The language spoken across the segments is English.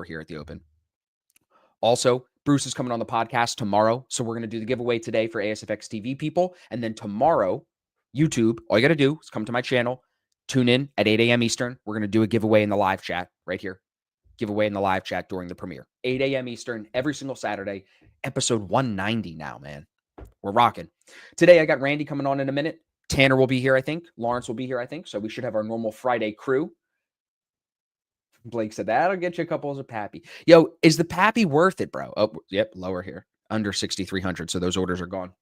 we're here at the open. Also, Bruce is coming on the podcast tomorrow. So we're going to do the giveaway today for ASFX TV people. And then tomorrow, YouTube, all you got to do is come to my channel, tune in at 8 a.m. Eastern. We're going to do a giveaway in the live chat right here. Giveaway in the live chat during the premiere. 8 a.m. Eastern every single Saturday. Episode 190 now, man. We're rocking. Today, I got Randy coming on in a minute. Tanner will be here, I think. Lawrence will be here, I think. So we should have our normal Friday crew. Blake said, that'll get you a couple of Pappy. Yo, is the Pappy worth it, bro? Oh, yep, lower here. Under 6,300. So those orders are gone.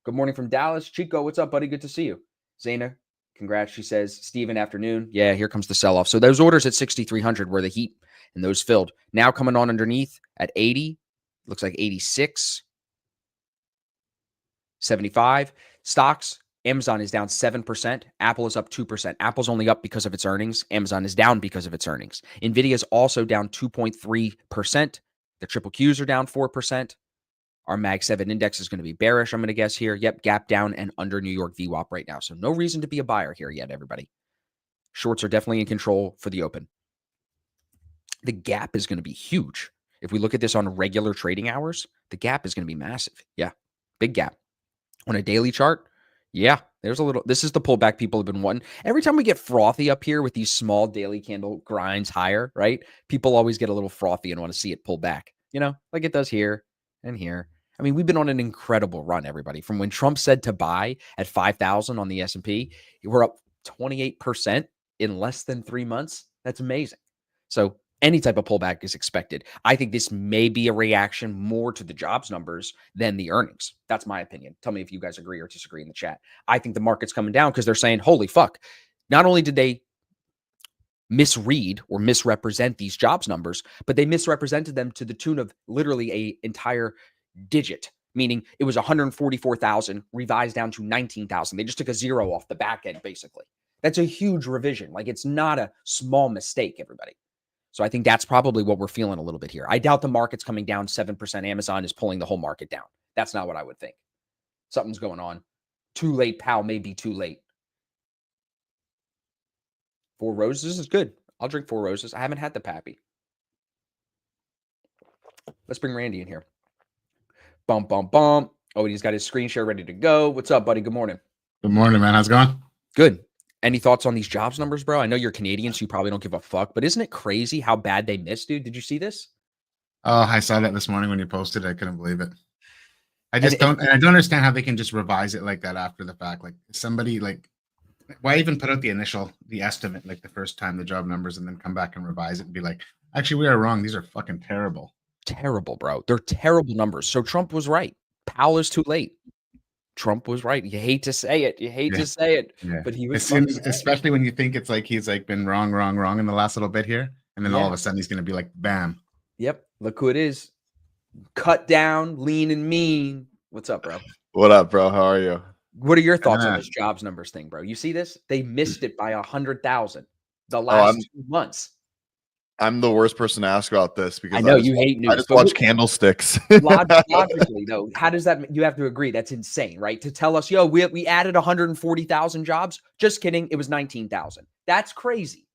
Good morning from Dallas. Chico, what's up, buddy? Good to see you. Zaina, congrats. She says, Steven, afternoon. Yeah, here comes the sell-off. So those orders at 6,300 were the heat, and those filled. Now coming on underneath at 80. Looks like 86. 75. Stocks. Amazon is down 7%. Apple is up 2%. Apple's only up because of its earnings. Amazon is down because of its earnings. Nvidia is also down 2.3%. The triple Qs are down 4%. Our Mag 7 index is going to be bearish, I'm going to guess here. Yep, gap down and under New York VWAP right now. So no reason to be a buyer here yet, everybody. Shorts are definitely in control for the open. The gap is going to be huge. If we look at this on regular trading hours, the gap is going to be massive. Yeah, big gap. On a daily chart, yeah, there's a little, this is the pullback people have been wanting. Every time we get frothy up here with these small daily candle grinds higher, right? People always get a little frothy and want to see it pull back, you know, like it does here and here. I mean, we've been on an incredible run, everybody. From when Trump said to buy at 5,000 on the S&P, we're up 28% in less than 3 months. That's amazing. So any type of pullback is expected. I think this may be a reaction more to the jobs numbers than the earnings. That's my opinion. Tell me if you guys agree or disagree in the chat. I think the market's coming down because they're saying, holy fuck. Not only did they misread or misrepresent these jobs numbers, but they misrepresented them to the tune of literally an entire digit, meaning it was 144,000 revised down to 19,000. They just took a zero off the back end, basically. That's a huge revision. Like, it's not a small mistake, everybody. So I think that's probably what we're feeling a little bit here. I doubt the market's coming down 7%. Amazon is pulling the whole market down. That's not what I would think. Something's going on. Too late, pal, may be too late. 4 Roses is good. I'll drink 4 Roses. I haven't had the Pappy. Let's bring Randy in here. Bump, bump, bump. Oh, he's got his screen share ready to go. What's up, buddy? Good morning. Good morning, man. How's it going? Good. Any thoughts on these jobs numbers, bro? I know you're Canadian, so you probably don't give a fuck, but isn't it crazy how bad they missed, dude? Did you see this? Oh, I saw that this morning when you posted it. I couldn't believe it. I don't understand how they can just revise it like that after the fact. Like, somebody, like, why even put out the estimate, like the first time, the job numbers, and then come back and revise it and be like, actually, we are wrong. These are fucking terrible. Terrible, bro. They're terrible numbers. So Trump was right. Powell is too late. Trump was right. You hate to say it. You hate to say it, but he was especially when you think it's like he's like been wrong in the last little bit here, and then all of a sudden he's going to be like, bam. Yep. Look who it is. Cut down, lean and mean. What's up, bro? What up, bro? How are you? What are your thoughts on this jobs numbers thing, bro? You see this? They missed it by 100,000 the last 2 months. I'm the worst person to ask about this because I know you hate news. I just watch candlesticks. Logically, though, how does that? You have to agree that's insane, right? To tell us, yo, we added 140,000 jobs. Just kidding, it was 19,000. That's crazy.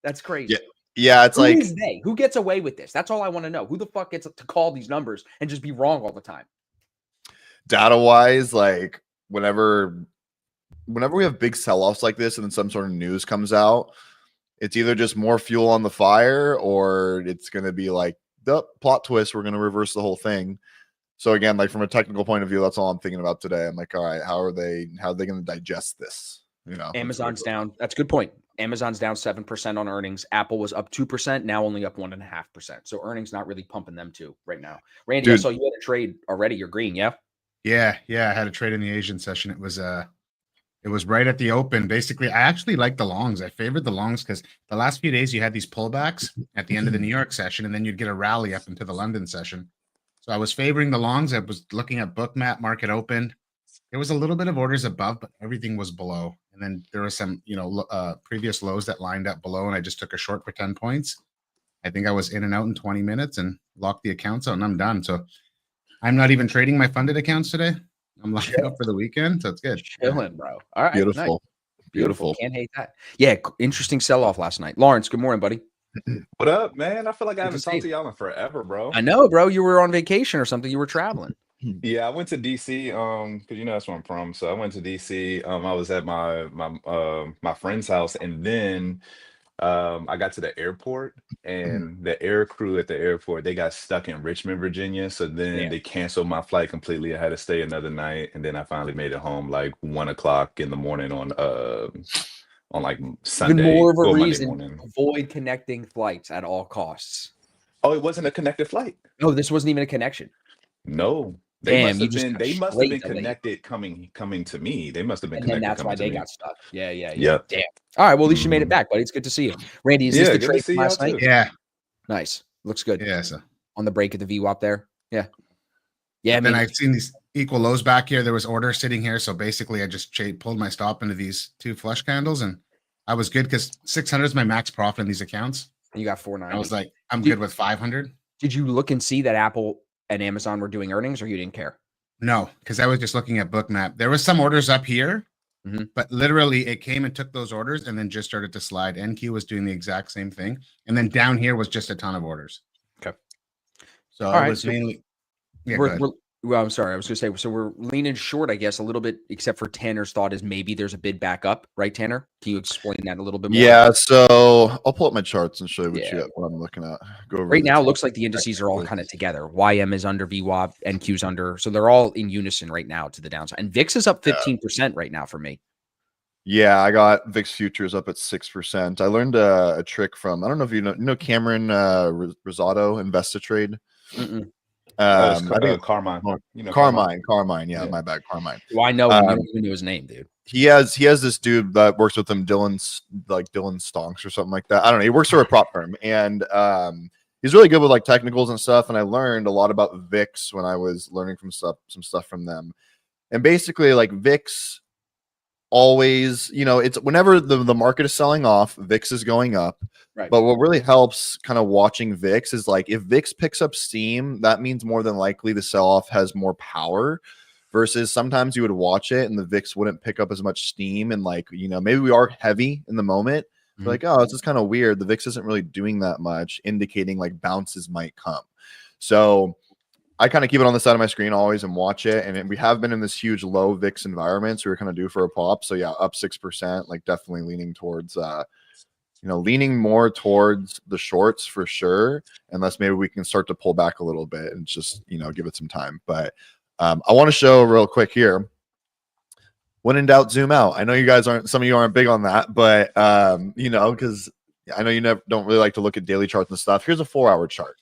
That's crazy. Yeah, it's like who gets away with this? That's all I want to know. Who the fuck gets to call these numbers and just be wrong all the time? Data wise, like whenever we have big sell-offs like this and then some sort of news comes out, it's either just more fuel on the fire or it's going to be like the plot twist. We're going to reverse the whole thing. So again, like from a technical point of view, that's all I'm thinking about today. I'm like, all right, how are they going to digest this? You know, Amazon's down. That's a good point. Amazon's down 7% on earnings. Apple was up 2%, now only up 1.5%. So earnings not really pumping them too right now. Randy, I saw you had a trade already. You're green, yeah? Yeah. I had a trade in the Asian session. It was right at the open. Basically, I actually like the longs. I favored the longs because the last few days you had these pullbacks at the end of the New York session, and then you'd get a rally up into the London session. So I was favoring the longs. I was looking at Bookmap, market open. There was a little bit of orders above, but everything was below. And then there was some, previous lows that lined up below, and I just took a short for 10 points. I think I was in and out in 20 minutes and locked the accounts out, and I'm done. So I'm not even trading my funded accounts today. I'm locked up for the weekend, so it's good. Chilling, bro. All right. Beautiful. Nice. Beautiful. Can't hate that. Yeah, interesting sell-off last night. Lawrence, good morning, buddy. What up, man? I feel like I Good to haven't see talked to you. y'all in forever, bro. I know, bro. You were on vacation or something. You were traveling. Yeah, I went to DC, because you know that's where I'm from. So I went to DC. I was at my friend's house, and then I got to the airport, and the air crew at the airport, they got stuck in Richmond, Virginia. So then Yeah. they canceled my flight completely. I had to stay another night, and then I finally made it home like 1 o'clock in the morning on like Even Sunday more of a or Monday reason morning. to avoid connecting flights at all costs. Oh, it wasn't a connected flight. No, this wasn't even a connection. No, Damn, you just got they must have been straight delayed. connected coming to me. They must have been And then connected that's why coming to they me. got stuck. Yeah. Yep. Damn. All right. Well, at least you made it Mhm. back, buddy. It's good to see you. Randy, is Yeah, this the good to trade see from last y'all night? too. Yeah, Nice. Looks good. yeah. So On the break of the VWAP there. Yeah. Yeah, I then mean, I've seen these equal lows back here. There was orders sitting here, so basically I just pulled my stop into these two flush candles, and I was good because 600 is my max profit in these accounts. you got I 490. was like, I'm Did- good with 500. Did you look and see that Apple and Amazon were doing earnings, or you didn't care? No, because I was just looking at Bookmap. There was some orders up here, Mhm. but literally it came and took those orders and then just started to slide. NQ was doing the exact same thing, and then down here was just a ton of orders. Okay. So All it right, was so mainly. Yeah, go ahead. Well, I'm sorry. I was going to say, so we're leaning short, I guess, a little bit, except for Tanner's thought is maybe there's a bid back up, right, Tanner? Can you explain that a little bit more? Yeah, so I'll pull up my charts and show you Yeah. what I'm looking at. Go over Right the now, it top. looks like the indices are all kind of together. YM is under VWAP, NQ's under. So they're all in unison right now to the downside. And VIX is up 15% right now for me. Yeah, I got VIX futures up at 6%. I learned a trick from, I don't know if you know Cameron Rosado, Investatrade. Mm-mm. I I think Carmine. You know Carmine. Yeah, Yeah. my bad, Carmine. Well, I know him. You don't even know his name, dude. He has this dude that works with him, Dylan Stonks or something like that. I don't know. He works for a prop firm, and he's really good with like technicals and stuff. And I learned a lot about VIX when I was learning from some stuff from them. And basically, like VIX always, it's whenever the market is selling off, VIX is going up. Right. But what really helps kind of watching VIX is like if VIX picks up steam, that means more than likely the sell-off has more power versus sometimes you would watch it and the VIX wouldn't pick up as much steam. And like, maybe we are heavy in the moment. Mhm. Like, oh, it's just kind of weird. The VIX isn't really doing that much, indicating like bounces might come. So I kind of keep it on the side of my screen always and watch it. And we have been in this huge low VIX environment. So we're kind of due for a pop. So yeah, up 6%, like definitely leaning towards, leaning more towards the shorts for sure. Unless maybe we can start to pull back a little bit and just, give it some time. But I want to show real quick here. When in doubt, zoom out. I know you guys some of you aren't big on that, but, because I know you don't really like to look at daily charts and stuff. Here's a 4-hour chart.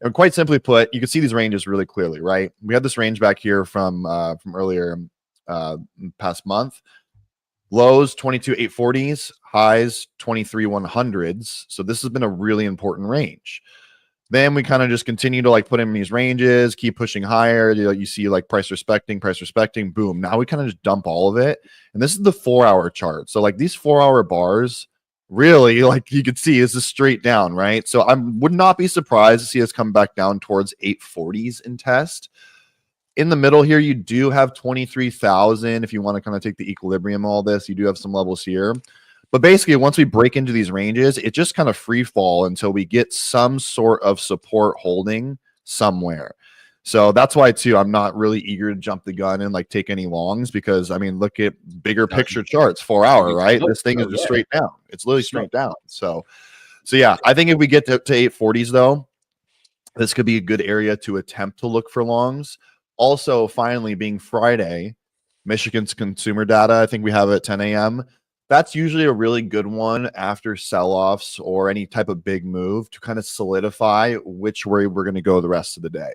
And quite simply put, you can see these ranges really clearly, right? We had this range back here from earlier past month. Lows 22,840s, highs 23,100s. So this has been a really important range. Then we kind of just continue to like put in these ranges, keep pushing higher. You see like price respecting, boom. Now we kind of just dump all of it. And this is the 4-hour chart. So like these 4-hour bars, really, like you could see, is just straight down, right? So I would not be surprised to see us come back down towards 840s in test. In the middle here, you do have 23,000. If you want to kind of take the equilibrium, all this, you do have some levels here. But basically, once we break into these ranges, it just kind of free fall until we get some sort of support holding somewhere. So that's why, too, I'm not really eager to jump the gun and like take any longs because, I mean, look at bigger picture charts, 4-hour, right? This thing is just straight down. It's literally straight down. So yeah, I think if we get to 840s, though, this could be a good area to attempt to look for longs. Also, finally, being Friday, Michigan's consumer data, I think we have at 10 a.m. That's usually a really good one after sell-offs or any type of big move to kind of solidify which way we're going to go the rest of the day.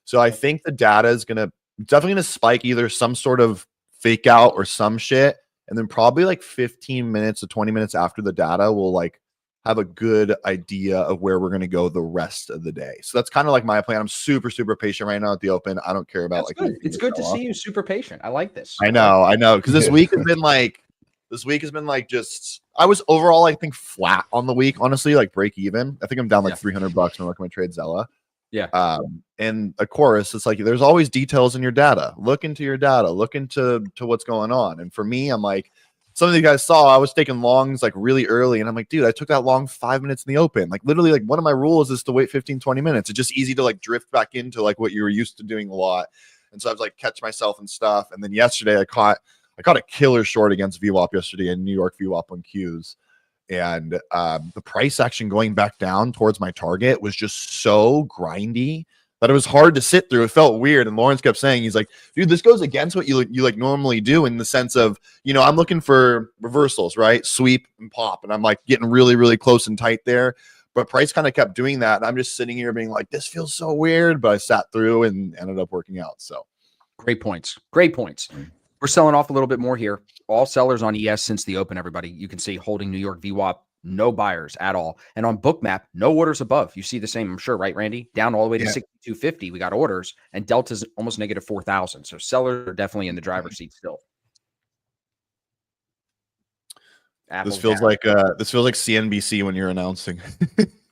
So I think the data is definitely going to spike either some sort of fake out or some shit. And then probably like 15 minutes to 20 minutes after the data, we'll like have a good idea of where we're going to go the rest of the day. So that's kind of like my plan. I'm super, super patient right now at the open. I don't care about That's like, good. It's good to see you super patient. I like this. I know. Cause this week has been like, just, I was overall, I think flat on the week, honestly, like break even. I think I'm down like $300 when I look at my TradeZella. Yeah. And of course, it's like there's always details in your data. Look into your data. Look into what's going on. And for me, I'm like, some of you guys saw, I was taking longs like really early, and I'm like, dude, I took that long 5 minutes in the open. Like literally, like one of my rules is to wait 15, 20 minutes. It's just easy to like drift back into like what you were used to doing a lot. And so I was like catch myself and stuff. And then yesterday I caught a killer short against VWAP yesterday in New York VWAP on Qs. And the price action going back down towards my target was just so grindy that it was hard to sit through. It felt weird. And Lawrence kept saying, he's like, dude, this goes against what you like normally do, in the sense of, you know, I'm looking for reversals, right? Sweep and pop. And I'm like getting really, really close and tight there. But price kind of kept doing that. And I'm just sitting here being like, this feels so weird. But I sat through and ended up working out. So great points. Great points. We're selling off a little bit more here. All sellers on ES since the open, everybody. You can see holding New York VWAP, no buyers at all. And on Bookmap, no orders above. You see the same, I'm sure, right, Randy? Down all the way to 6,250. We got orders, and Delta's almost negative 4,000. So sellers are definitely in the driver's seat still. This feels like CNBC when you're announcing.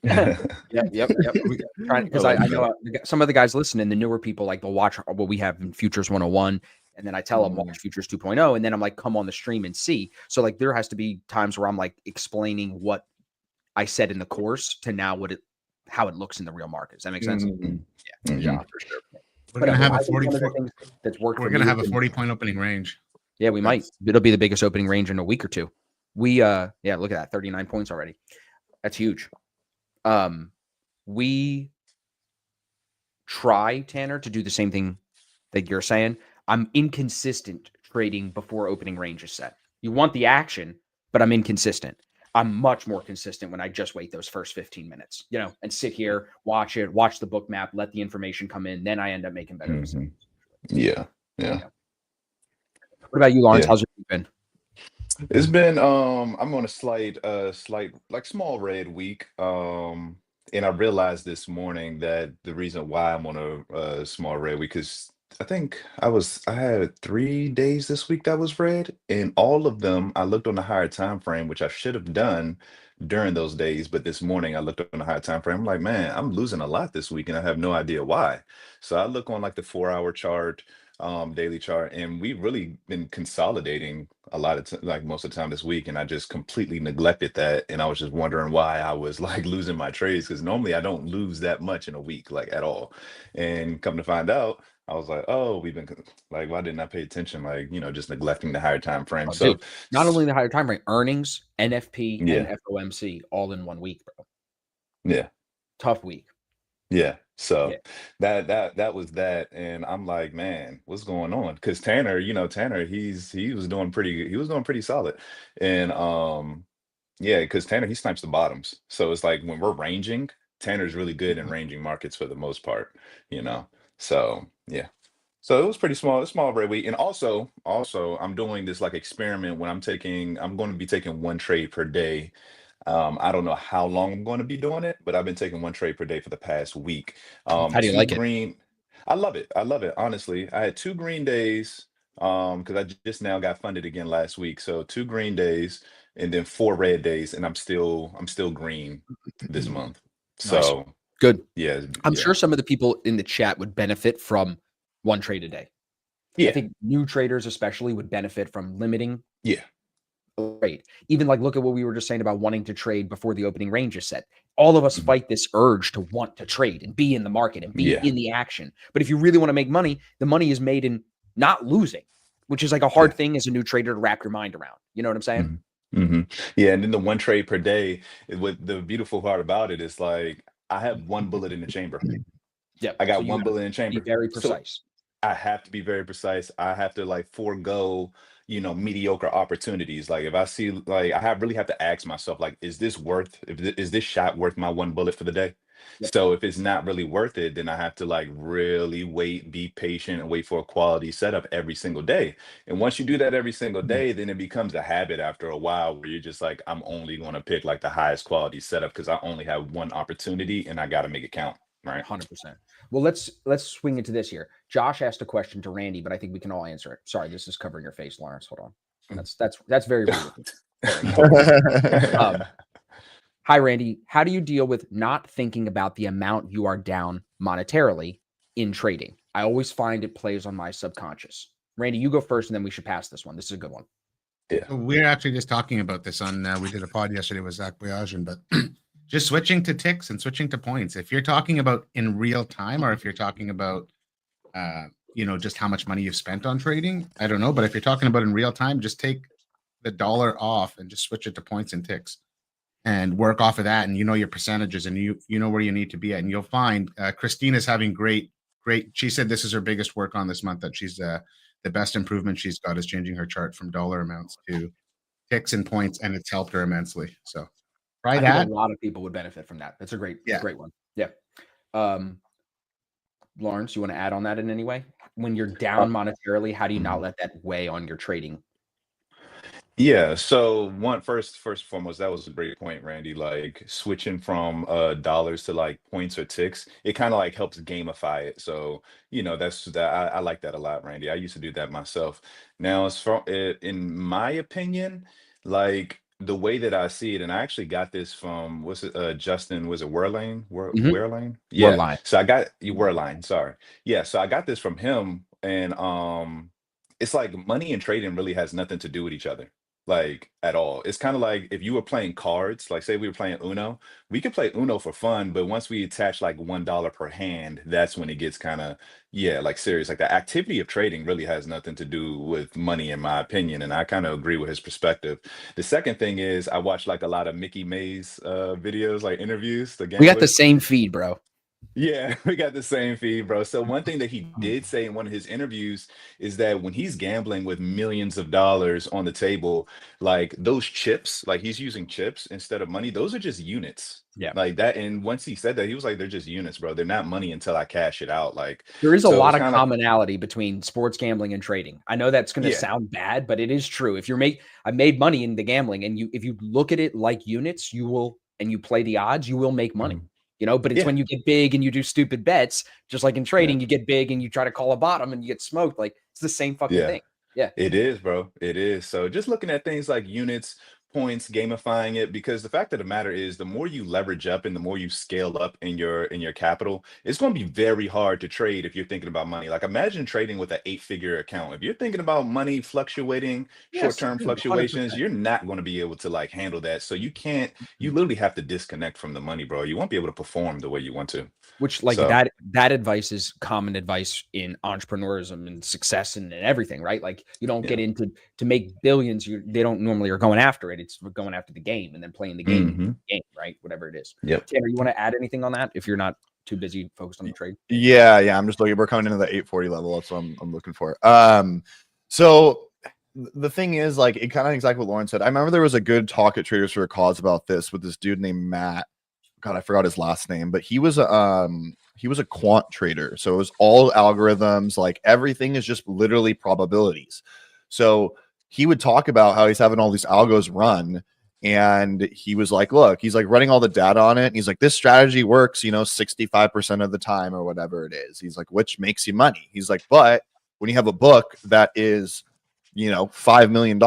Yep. Because I know some of the guys listening, the newer people, like they'll watch what we have in Futures 101. And then I tell them watch Futures 2.0, and then I'm like, come on the stream and see. So like there has to be times where I'm like explaining what I said in the course to now how it looks in the real market. Does that make sense? Yeah, for sure. We're gonna have a 44. That's worked. We're gonna have a 40-point opening range. Yeah, we might. It'll be the biggest opening range in a week or two. We look at that, 39 points already. That's huge. We try, Tanner, to do the same thing that you're saying. I'm inconsistent trading before opening range is set. You want the action, but I'm inconsistent. I'm much more consistent when I just wait those first 15 minutes, you know, and sit here, watch the book map, let the information come in. Then I end up making better decisions. Yeah. What about you, Lawrence? How's your week been? It's been I'm on a slight like small red week. And I realized this morning that the reason why I'm on a small red week is I think I had 3 days this week that was red, and all of them I looked on the higher time frame, which I should have done during those days. But this morning I looked on the higher time frame. I'm like, man, I'm losing a lot this week, and I have no idea why. So I look on like the 4-hour chart, daily chart, and we've really been consolidating a lot of like most of the time this week, and I just completely neglected that. And I was just wondering why I was like losing my trades, because normally I don't lose that much in a week, like at all. And come to find out, I was like, oh, we've been like, why didn't I pay attention? Like, you know, just neglecting the higher time frame. So dude, not only the higher time frame, earnings, NFP, and FOMC all in 1 week, bro. Yeah. Tough week. Yeah. So that was that. And I'm like, man, what's going on? Because Tanner, he was doing pretty solid. And because Tanner, he snipes the bottoms. So it's like when we're ranging, Tanner's really good in ranging markets for the most part, you know. So yeah. So it was pretty small red week. And also I'm doing this like experiment when I'm going to be taking 1 trade per day. I don't know how long I'm going to be doing it, but I've been taking 1 trade per day for the past week. How do you like it? I love it. Honestly. I had 2 green days because I just now got funded again last week. So 2 green days and then 4 red days, and I'm still green this month. So nice. Good. Yeah. I'm sure some of the people in the chat would benefit from 1 trade a day. Yeah. I think new traders especially would benefit from limiting. Yeah. Trade. Even like look at what we were just saying about wanting to trade before the opening range is set. All of us fight this urge to want to trade and be in the market and be in the action. But if you really want to make money, the money is made in not losing, which is like a hard thing as a new trader to wrap your mind around. You know what I'm saying? Yeah, and then the 1 trade per day, what the beautiful part about it is like I have 1 bullet in the chamber. Yeah, I got 1 bullet in the chamber. Be very precise. So I have to be very precise. I have to like forego, mediocre opportunities. Like if I see, like really have to ask myself, like, is this shot worth my 1 bullet for the day? Yep. So if it's not really worth it, then I have to like really wait, be patient, and wait for a quality setup every single day. And once you do that every single day, then it becomes a habit after a while where you're just like, I'm only going to pick like the highest quality setup because I only have 1 opportunity and I got to make it count. Right. 100%. Well, let's swing into this here. Josh asked a question to Randy, but I think we can all answer it. Sorry, this is covering your face, Lawrence. Hold on. That's very rude. Hi, Randy. How do you deal with not thinking about the amount you are down monetarily in trading? I always find it plays on my subconscious. Randy, you go first, and then we should pass this one. This is a good one. Yeah. So we're actually just talking about this on, we did a pod yesterday with Zach Boyajian, but just switching to ticks and switching to points. If you're talking about in real time, or if you're talking about, just how much money you've spent on trading, I don't know. But if you're talking about in real time, just take the dollar off and just switch it to points and ticks and work off of that. And you know your percentages and you know where you need to be at. And you'll find Christina's having great. She said this is her biggest work on this month, that she's the best improvement she's got is changing her chart from dollar amounts to ticks and points, and it's helped her immensely. So try I that. think a lot of people would benefit from that. That's a great one. Yeah. Lawrence, you want to add on that in any way? When you're down monetarily, how do you not let that weigh on your trading? Yeah, so first and foremost, that was a great point, Randy. Like switching from dollars to like points or ticks, it kind of like helps gamify it. So, that's that I like that a lot, Randy. I used to do that myself. Now, as far in my opinion, like the way that I see it, and I actually got this from what's it, Justin, was it Werlane? Werlane? We're Yeah. lying. So I got you Werline, sorry. Yeah, so I got this from him, and it's like money and trading really has nothing to do with each other, like at all. It's kind of like if you were playing cards, like say we were playing Uno, we could play Uno for fun, but once we attach like $1 per hand, that's when it gets kind of, yeah, like serious. Like the activity of trading really has nothing to do with money, in my opinion. And I kind of agree with his perspective. The second thing is I watch like a lot of Mickey Mays videos, like interviews, the We got the gamblers. same feed, bro. Yeah, we got the same feed, bro. So one thing that he did say in one of his interviews is that when he's gambling with millions of dollars on the table, like those chips, like he's using chips instead of money, those are just units. Yeah. Like that. And once he said that, he was like, they're just units, bro. They're not money until I cash it out. Like There is a so lot it's of kind of like, commonality between sports gambling and trading. I know that's going to yeah. sound bad, but it is true. If I made money in the gambling, and if you look at it like units, and you play the odds, you will make money. But it's Yeah. when you get big and you do stupid bets, just like in Yeah. trading, you get big and you try to call a bottom and you get smoked. Like it's the same fucking Yeah. thing. Yeah. It is, bro. It is. So just looking at things like units, points, gamifying it, because the fact of the matter is the more you leverage up and the more you scale up in your capital, it's going to be very hard to trade if you're thinking about money. Like imagine trading with an 8-figure account. If you're thinking about money fluctuating, Yes, short-term dude, fluctuations, 100%. you're not going to be able to like handle that. So you literally have to disconnect from the money, bro. You won't be able to perform the way you want to. Which like So that advice is common advice in entrepreneurism and success and everything, right? Like you don't get yeah. into to make billions. They don't normally are going after it. It's going after the game and then playing the game and Hmm. game, right? Whatever it is. Yep. Tanner, you want to add anything on that if you're not too busy focused on the trade? Yeah, I'm just looking. We're coming into the 840 level. That's what I'm looking for. So the thing is, like, it kind of exactly what Lauren said. I remember there was a good talk at Traders for a Cause about this with this dude named Matt. God, I forgot his last name, but he was a quant trader. So it was all algorithms. Like everything is just literally probabilities. So he would talk about how he's having all these algos run. And he was like, look, he's like running all the data on it. And he's like, this strategy works, 65% of the time or whatever it is. He's like, which makes you money. He's like, but when you have a book that is, $5 million,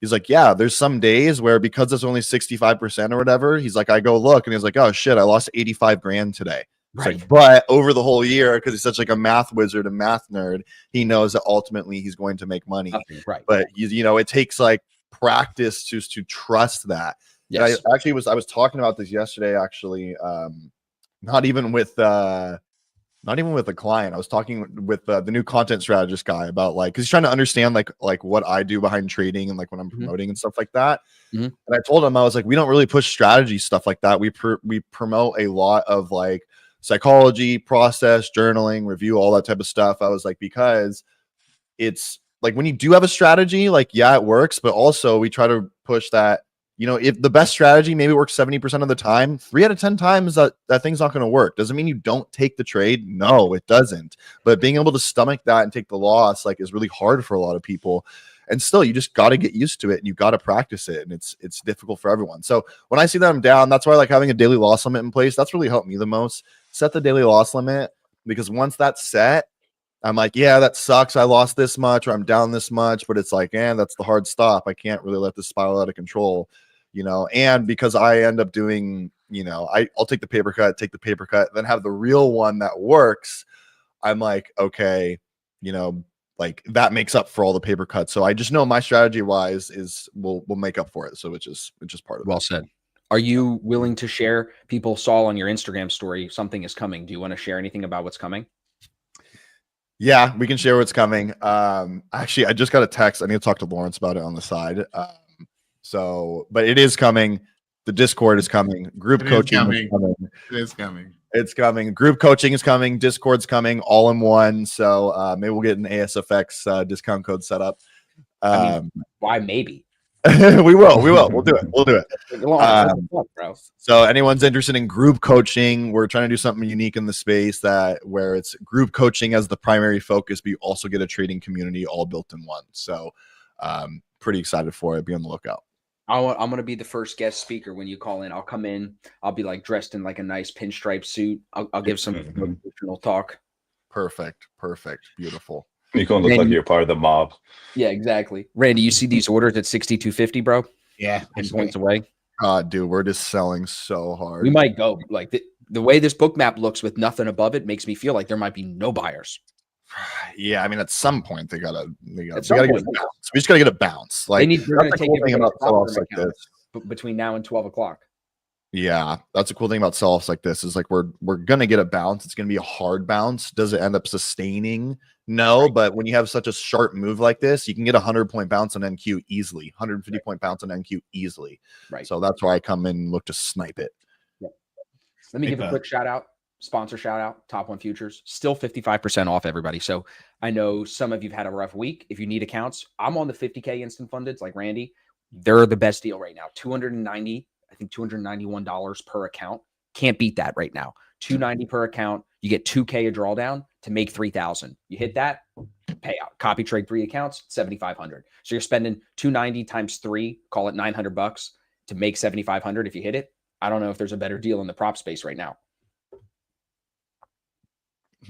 he's like, yeah, there's some days where because it's only 65% or whatever, he's like, I go look and he's like, oh shit, I lost 85 grand today. It's Right. like, but over the whole year, because he's such like a math wizard and math nerd, he knows that ultimately he's going to make money. Nothing. Right. But it takes like practice just to trust that. Yes. And I was talking about this yesterday, actually, not even with a client. I was talking with the new content strategist guy about because he's trying to understand like what I do behind trading and like when I'm promoting and stuff like that. And I told him, I was like, we don't really push strategy stuff like that. We promote a lot of like psychology, process, journaling, review, all that type of stuff. I was like, because it's like when you do have a strategy, like, yeah, it works, but also we try to push that, if the best strategy maybe works 70% of the time, 3 out of 10 times that thing's not going to work. Doesn't mean you don't take the trade. No, it doesn't. But being able to stomach that and take the loss, like, is really hard for a lot of people. And still, you just got to get used to it and you got to practice it. And it's difficult for everyone. So when I see that I'm down, that's why I like having a daily loss limit in place. That's really helped me the most. Set the daily loss limit, because once that's set, I'm like, yeah, that sucks. I lost this much or I'm down this much, but it's like, that's the hard stop. I can't really let this spiral out of control, and because I end up doing, I'll take the paper cut, then have the real one that works. I'm like, okay, like that makes up for all the paper cuts. So I just know my strategy wise is we'll make up for it. So which is part of Well it. said. Are you willing to share? People saw on your Instagram story something is coming. Do you want to share anything about what's coming? Yeah, we can share what's coming. Actually, I just got a text. I need to talk to Lawrence about it on the side. But it is coming. The Discord is coming. Group coaching is coming. It is coming. It's coming. Group coaching is coming. Discord's coming, all in one. So maybe we'll get an ASFX discount code set up. I mean, why maybe? we will. We'll do it. We'll do it. Bro. So anyone's interested in group coaching, we're trying to do something unique in the space where it's group coaching as the primary focus, but you also get a trading community all built in one. So pretty excited for it. Be on the lookout. I'm going to be the first guest speaker when you call in. I'll come in. I'll be like dressed in like a nice pinstripe suit. I'll give some motivational talk. Perfect. Beautiful. You're going to look like you're part of the mob. Yeah, exactly. Randy, you see these orders at 62.50, bro? Yeah. 10 points away. Dude, we're just selling so hard. We might go like the way this book map looks with nothing above it makes me feel like there might be no buyers. Yeah, I mean, at some point they gotta get a bounce. We just gotta get a bounce. Like they're gonna take thing about sell-offs like this between now and 12 o'clock. Yeah, that's a cool thing about sell-offs like this is like we're gonna get a bounce. It's gonna be a hard bounce. Does it end up sustaining? No, right. But when you have such a sharp move like this, you can get 100-point bounce on NQ easily, 150-point bounce on NQ easily. Right. So that's why I come in and look to snipe it. Yeah. Let me give a quick shout out. Sponsor shout out, Top One Futures, still 55% off, everybody. So I know some of you've had a rough week. If you need accounts, I'm on the 50K instant fundeds like Randy. They're the best deal right now. $291 per account. Can't beat that right now. $290 per account. You get 2K a drawdown to make 3,000. You hit that, payout. Copy trade 3 accounts, 7,500. So you're spending $290 times 3, call it $900 to make 7,500 if you hit it. I don't know if there's a better deal in the prop space right now.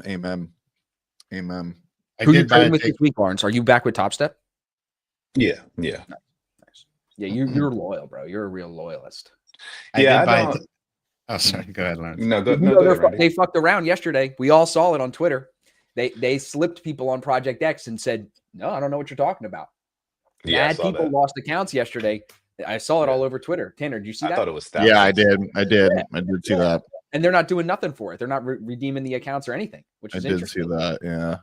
Amen. Who you trading with this week, Lawrence? Are you back with Top Step? Yeah. Nice. Yeah, you're loyal, bro. You're a real loyalist. Oh, sorry. Go ahead, Lawrence. No, they fucked around yesterday. We all saw it on Twitter. They slipped people on Project X and said, "No, I don't know what you're talking about." Yeah, Bad people lost accounts yesterday. I saw it all over Twitter. Tanner, did you see that? I thought it was thousands. Yeah, I did. I did see that. And they're not doing nothing for it. They're not redeeming the accounts or anything, which is interesting. I did see that. Yeah.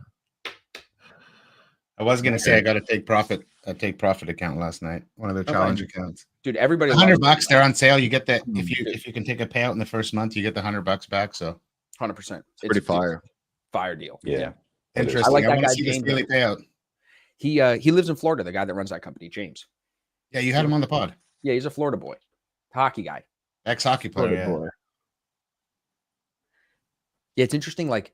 I was gonna say I got a take profit account last night. One of the challenge accounts. Dude, everybody $100. They're on sale. You get that if you can take a payout in the first month, you get the $100 back. So 100%. It's pretty fire. Fire deal. Yeah. Interesting. I like that want to guy. see this daily payout. He lives in Florida. The guy that runs that company, James. Yeah, you had him on the pod. Yeah, he's a Florida boy, hockey guy, ex-hockey player. Yeah. Yeah, it's interesting. Like,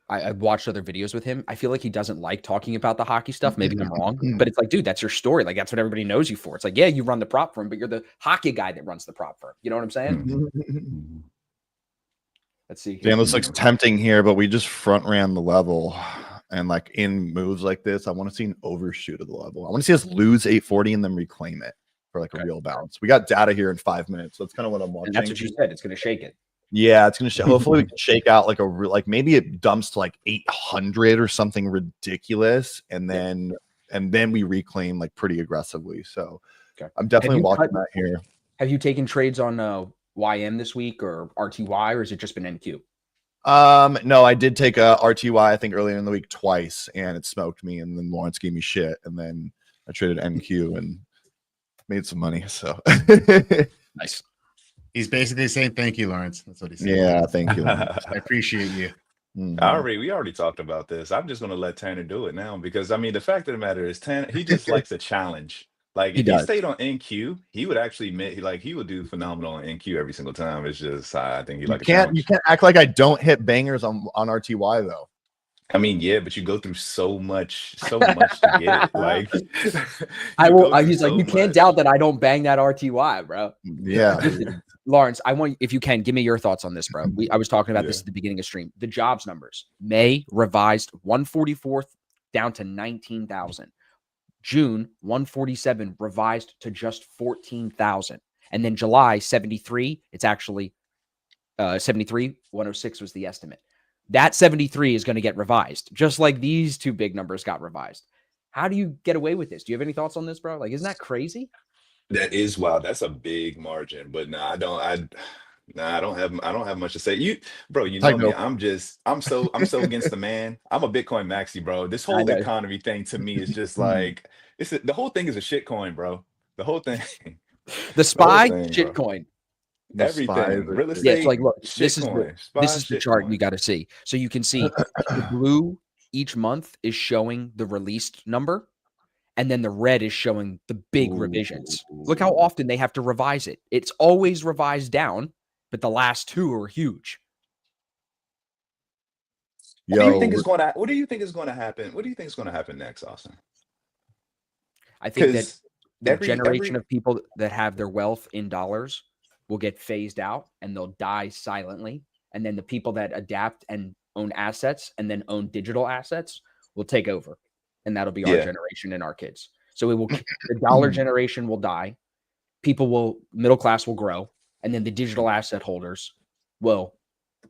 I've watched other videos with him. I feel like he doesn't like talking about the hockey stuff. Maybe I'm wrong, but it's like, dude, that's your story. Like, that's what everybody knows you for. It's like, yeah, you run the prop firm, but you're the hockey guy that runs the prop firm. You know what I'm saying? Let's see. Damn, this looks tempting here, but we just front ran the level. And like in moves like this, I want to see an overshoot of the level. I want to see us lose 840 and then reclaim it for like a real bounce. We got data here in 5 minutes. So that's kind of what I'm watching. And that's what you said. It's going to shake it. Yeah, it's going to hopefully we can shake out like maybe it dumps to like 800 or something ridiculous. And then we reclaim like pretty aggressively. So I'm definitely watching that here. Have you taken trades on YM this week or RTY, or has it just been NQ? No, I did take a RTY, I think earlier in the week twice, and it smoked me, and then Lawrence gave me shit, and then I traded NQ and made some money. So nice. He's basically saying thank you, Lawrence. That's what he said. Yeah, thank you. I appreciate you. We already talked about this. I'm just gonna let Tanner do it now because I mean the fact of the matter is Tanner, he just likes a challenge. Like if he stayed on NQ, he would actually he would do phenomenal on NQ every single time. It's just I think he like you can't act like I don't hit bangers on RTY though. I mean, yeah, but you go through so much to get it. Like he's like, you can't doubt that I don't bang that RTY, bro. Yeah. Lawrence, I want, if you can, give me your thoughts on this, bro. I was talking about this at the beginning of stream. The jobs numbers. May revised 144th down to 19,000. June 147 revised to just 14,000. And then July 73, it's actually 73, 106 was the estimate. That 73 is going to get revised, just like these two big numbers got revised. How do you get away with this? Do you have any thoughts on this, bro? Like, isn't that crazy? That is wild. That's a big margin. But nah, I don't have much to say. Bro, you know Like, me. no. I'm so against the man. I'm a Bitcoin maxi, bro. This I whole know. economy thing to me is just like the whole thing is a shit coin, bro. The whole thing, The the whole SPY thing, bro. shitcoin. The spies Everything. are Real Yeah, it's estate, like, look, shit coin. this SPY, is the shit chart you coin. got to see. So you can see the blue each month is showing the released number, and then the red is showing the big revisions. Look how often they have to revise it. It's always revised down, but the last two are huge. What do you think Yo, is going to What do you think is going to happen? What do you think is going to happen next, Austin? I think that Because the generation every of people that have their wealth in dollars will get phased out and they'll die silently. And then the people that adapt and own assets and then own digital assets will take over. And that'll be our yeah. generation and our kids. So the dollar generation will die. Middle class will grow. And then the digital asset holders will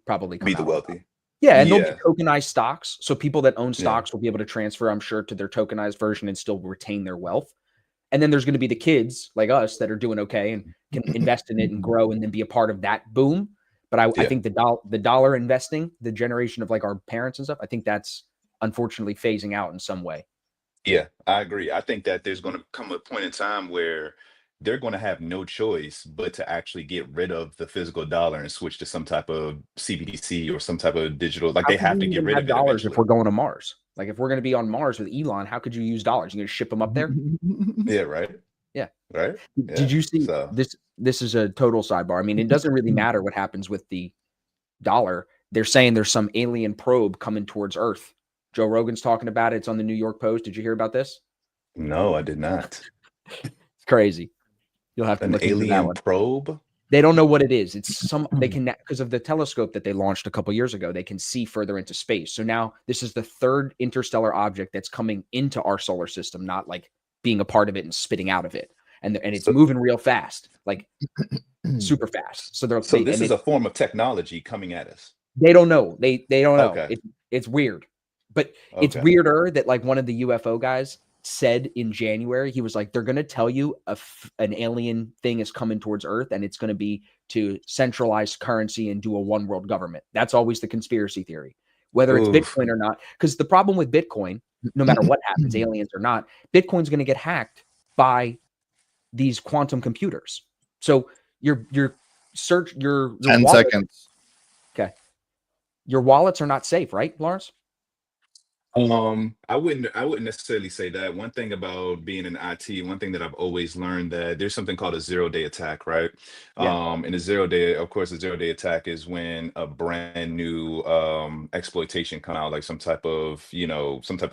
probably Be come the out on top. wealthy. Yeah, and there'll be Yeah. tokenized stocks. So people that own Yeah. stocks will be able to transfer, I'm sure, to their tokenized version and still retain their wealth. And then there's going to be the kids like us that are doing okay and can invest in it and grow and then be a part of that boom. But I Yeah. think the dollar investing, the generation of like our parents and stuff, I think that's unfortunately phasing out in some way. Yeah, I agree. I think that there's going to come a point in time where they're going to have no choice but to actually get rid of the physical dollar and switch to some type of CBDC or some type of digital. Like How they could have you to get even rid have of it dollars if eventually. we're going to Mars? Like if we're going to be on Mars with Elon, how could you use dollars? You're going to ship them up there? Yeah, right. Yeah. Right. Did Yeah. you see So this? This is a total sidebar. I mean, it doesn't really matter what happens with the dollar. They're saying there's some alien probe coming towards Earth. Joe Rogan's talking about it. It's on the New York Post. Did you hear about this? no, I did not. It's crazy. You'll have to An look into that alien one. probe. They don't know what it is. It's they can, because of the telescope that they launched a couple years ago, they can see further into space. So now this is the third interstellar object that's coming into our solar system, not like being a part of it and spitting out of it. And it's So, moving real fast, like super fast. So so this is a form of technology coming at us. they don't know. They don't know. Okay. It's weird. But it's Okay. weirder that like one of the UFO guys said in January, he was like, they're going to tell you an alien thing is coming towards Earth and it's going to be to centralize currency and do a one world government. That's always the conspiracy theory, whether it's Oof. Bitcoin or not. Because the problem with Bitcoin, no matter what happens, aliens or not, Bitcoin's going to get hacked by these quantum computers. So your 10 wallet, seconds. okay, your wallets are not safe, right, Lawrence? I wouldn't necessarily say that. One thing about being in IT, one thing that I've always learned that there's something called a 0-day attack, right? Yeah. And of course, a 0-day attack is when a brand new exploitation come out, like some type of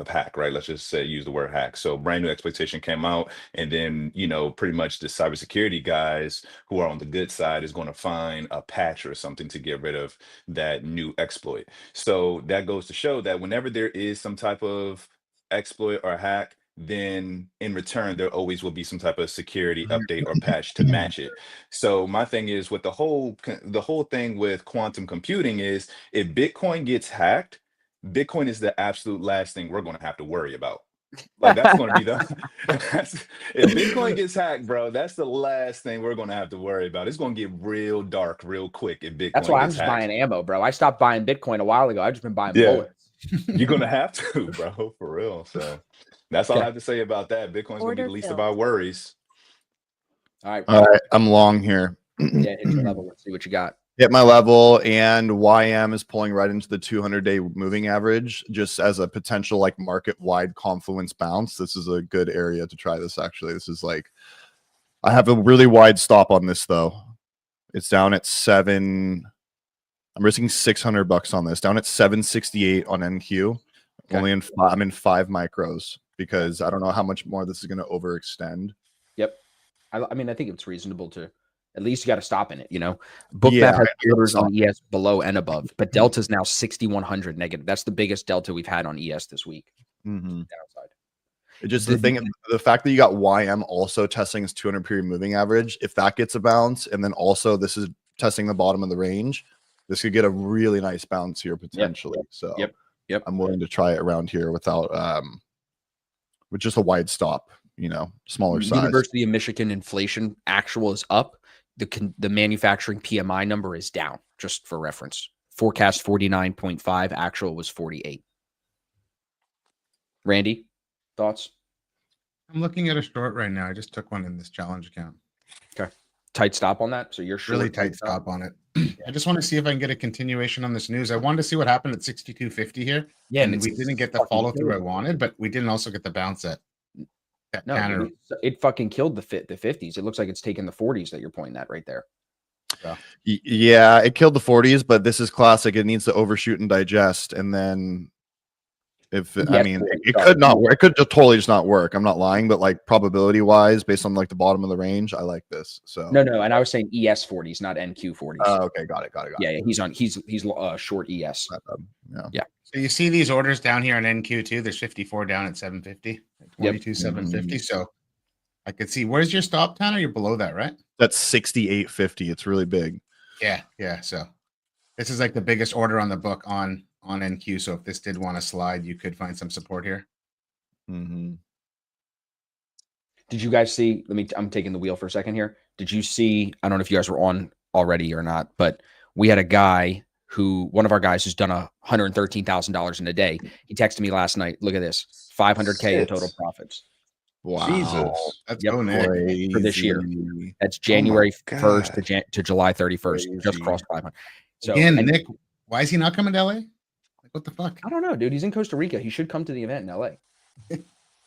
hack, right? Let's just say use the word hack. So brand new exploitation came out, and then pretty much the cybersecurity guys who are on the good side is going to find a patch or something to get rid of that new exploit. So that goes to show that whenever there is some type of exploit or hack, then in return, there always will be some type of security update or patch to match it. So my thing is with the whole thing with quantum computing is if Bitcoin gets hacked, Bitcoin is the absolute last thing we're going to have to worry about. Like that's going to be if Bitcoin gets hacked, bro, that's the last thing we're going to have to worry about. It's going to get real dark real quick if Bitcoin That's why I'm gets just hacked. buying ammo, bro. I stopped buying Bitcoin a while ago. I've just been buying Yeah. bullets. You're gonna have to, bro, for real. So that's all I Okay. have to say about that. Bitcoin's gonna be Order the least of filled. our worries. All right. All right, I'm long here. Yeah, hit your level. Let's see what you got. Hit my level, and YM is pulling right into the 200-day moving average, just as a potential like market-wide confluence bounce. This is a good area to try this. Actually, this is like I have a really wide stop on this though. It's down at 7. I'm risking $600 on this. Down at 768 on NQ. Okay. Only in I'm in 5 micros because I don't know how much more this is going to overextend. Yep. I mean, I think it's reasonable to at least you got to stop in it. Bookmap Yeah, has I orders stop. on ES below and above, but Delta is now 6,100 negative. That's the biggest Delta we've had on ES this week. Mm-hmm. Downside. It just the fact that you got YM also testing its 200 period moving average. If that gets a bounce, and then also this is testing the bottom of the range, this could get a really nice bounce here potentially. So Yep. I'm willing to try it around here without with just a wide stop, you know, smaller size. University of Michigan inflation actual is up. The manufacturing PMI number is down, just for reference. Forecast 49.5, actual was 48. Randy, thoughts? I'm looking at a short right now. I just took one in this challenge account. Okay. Tight stop on that. So you're short, Really tight stop on it. I just want to see if I can get a continuation on this news. I wanted to see what happened at 62.50 here. Yeah, and we didn't get the follow through I wanted, but we didn't also get the bounce at no, Tanner. it fucking killed the 50s. It looks like it's taken the 40s that you're pointing at right there. Yeah, it killed the 40s, but this is classic. It needs to overshoot and digest, and then if I mean, it could not work. It could totally just not work. I'm not lying, but like probability wise, based on like the bottom of the range, I like this. So no, and I was saying ES 40s, not NQ 40s. Okay, got it. Yeah, he's short ES. Yeah. So you see these orders down here on NQ too. There's 54 down at 750, 22 750. So I could see, where's your stop, Tanner? You're below that, right? That's 68.50. It's really big. Yeah. So this is like the biggest order on the book on NQ. So if this did want to slide, you could find some support here. Did you guys see? I'm taking the wheel for a second here. Did you see? I don't know if you guys were on already or not, but we had a guy one of our guys who's done $113,000 in a day. He texted me last night. Look at this, 500K in total profits. Wow, Jesus, that's going in for this year. That's January 1st to July 31st. Just crossed 500. So again, Nick, why is he not coming to LA? Like, what the fuck? I don't know, dude. He's in Costa Rica. He should come to the event in LA.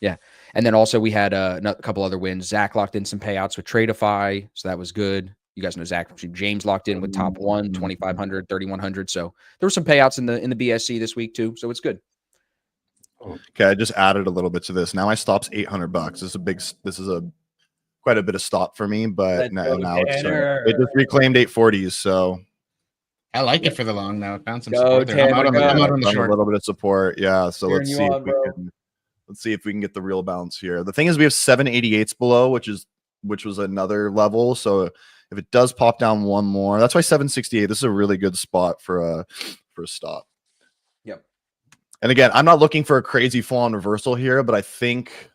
Yeah. And then also we had a couple other wins. Zach locked in some payouts with Tradeify, so that was good. You guys know Zach. James locked in with top one, 2,500, 3,100. So there were some payouts in the BSC this week too. So it's good. Okay, I just added a little bit to this. Now my stop's $800. This is quite a bit of stop for me, but now it just reclaimed 840s. So I like it for the long now. Found some support there. I'm out on the short. A little bit of support. Yeah. So let's see if we can get the real bounce here. The thing is, we have 788s below, which was another level. So if it does pop down one more, that's why 768. This is a really good spot for a stop. Yep. And again, I'm not looking for a crazy full-on reversal here, but I think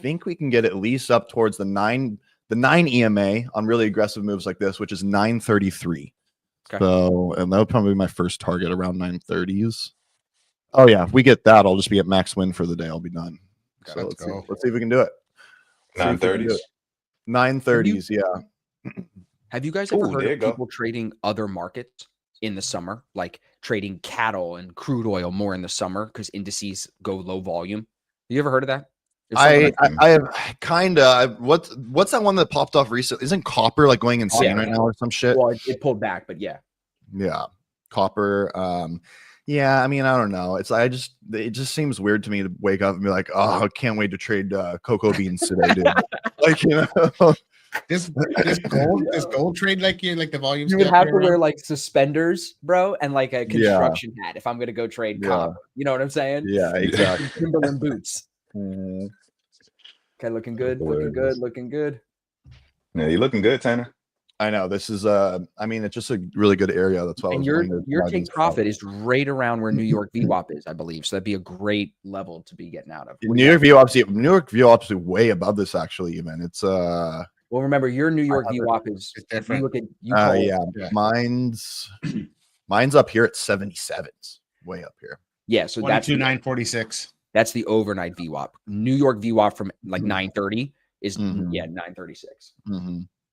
we can get at least up towards the 9 EMA on really aggressive moves like this, which is 933. Okay. So, and that would probably be my first target around 930s. Oh yeah, if we get that, I'll just be at max win for the day. I'll be done. Okay, so let's see if we can do it. 930s. 930s, yeah. Have you guys ever heard of people trading other markets in the summer, like trading cattle and crude oil more in the summer because indices go low volume? Have you ever heard of that? I have kind of. What's that one that popped off recently? Isn't copper like going insane right now or some shit? Well, it pulled back, but yeah, copper. Yeah, I mean, I don't know. It just seems weird to me to wake up and be like, oh, I can't wait to trade cocoa beans today, dude. Like, you know. This gold trade like the volume. You would have to wear like suspenders, bro, and like a construction hat if I'm gonna go trade copper. You know what I'm saying? Yeah, exactly. Timberland boots. Okay, looking good. Yeah, you looking good, Tanner. I know this is I mean, it's just a really good area. That's why. And your take profit is right around where New York Vwap is, I believe. So that'd be a great level to be getting out of. New York Vwap is way above this actually. Even it's well, remember your New York Vwap is different. Look at mine's up here at 77s, way up here. Yeah, so that's 946. That's the overnight VWAP. New York VWAP from like 930 is 936.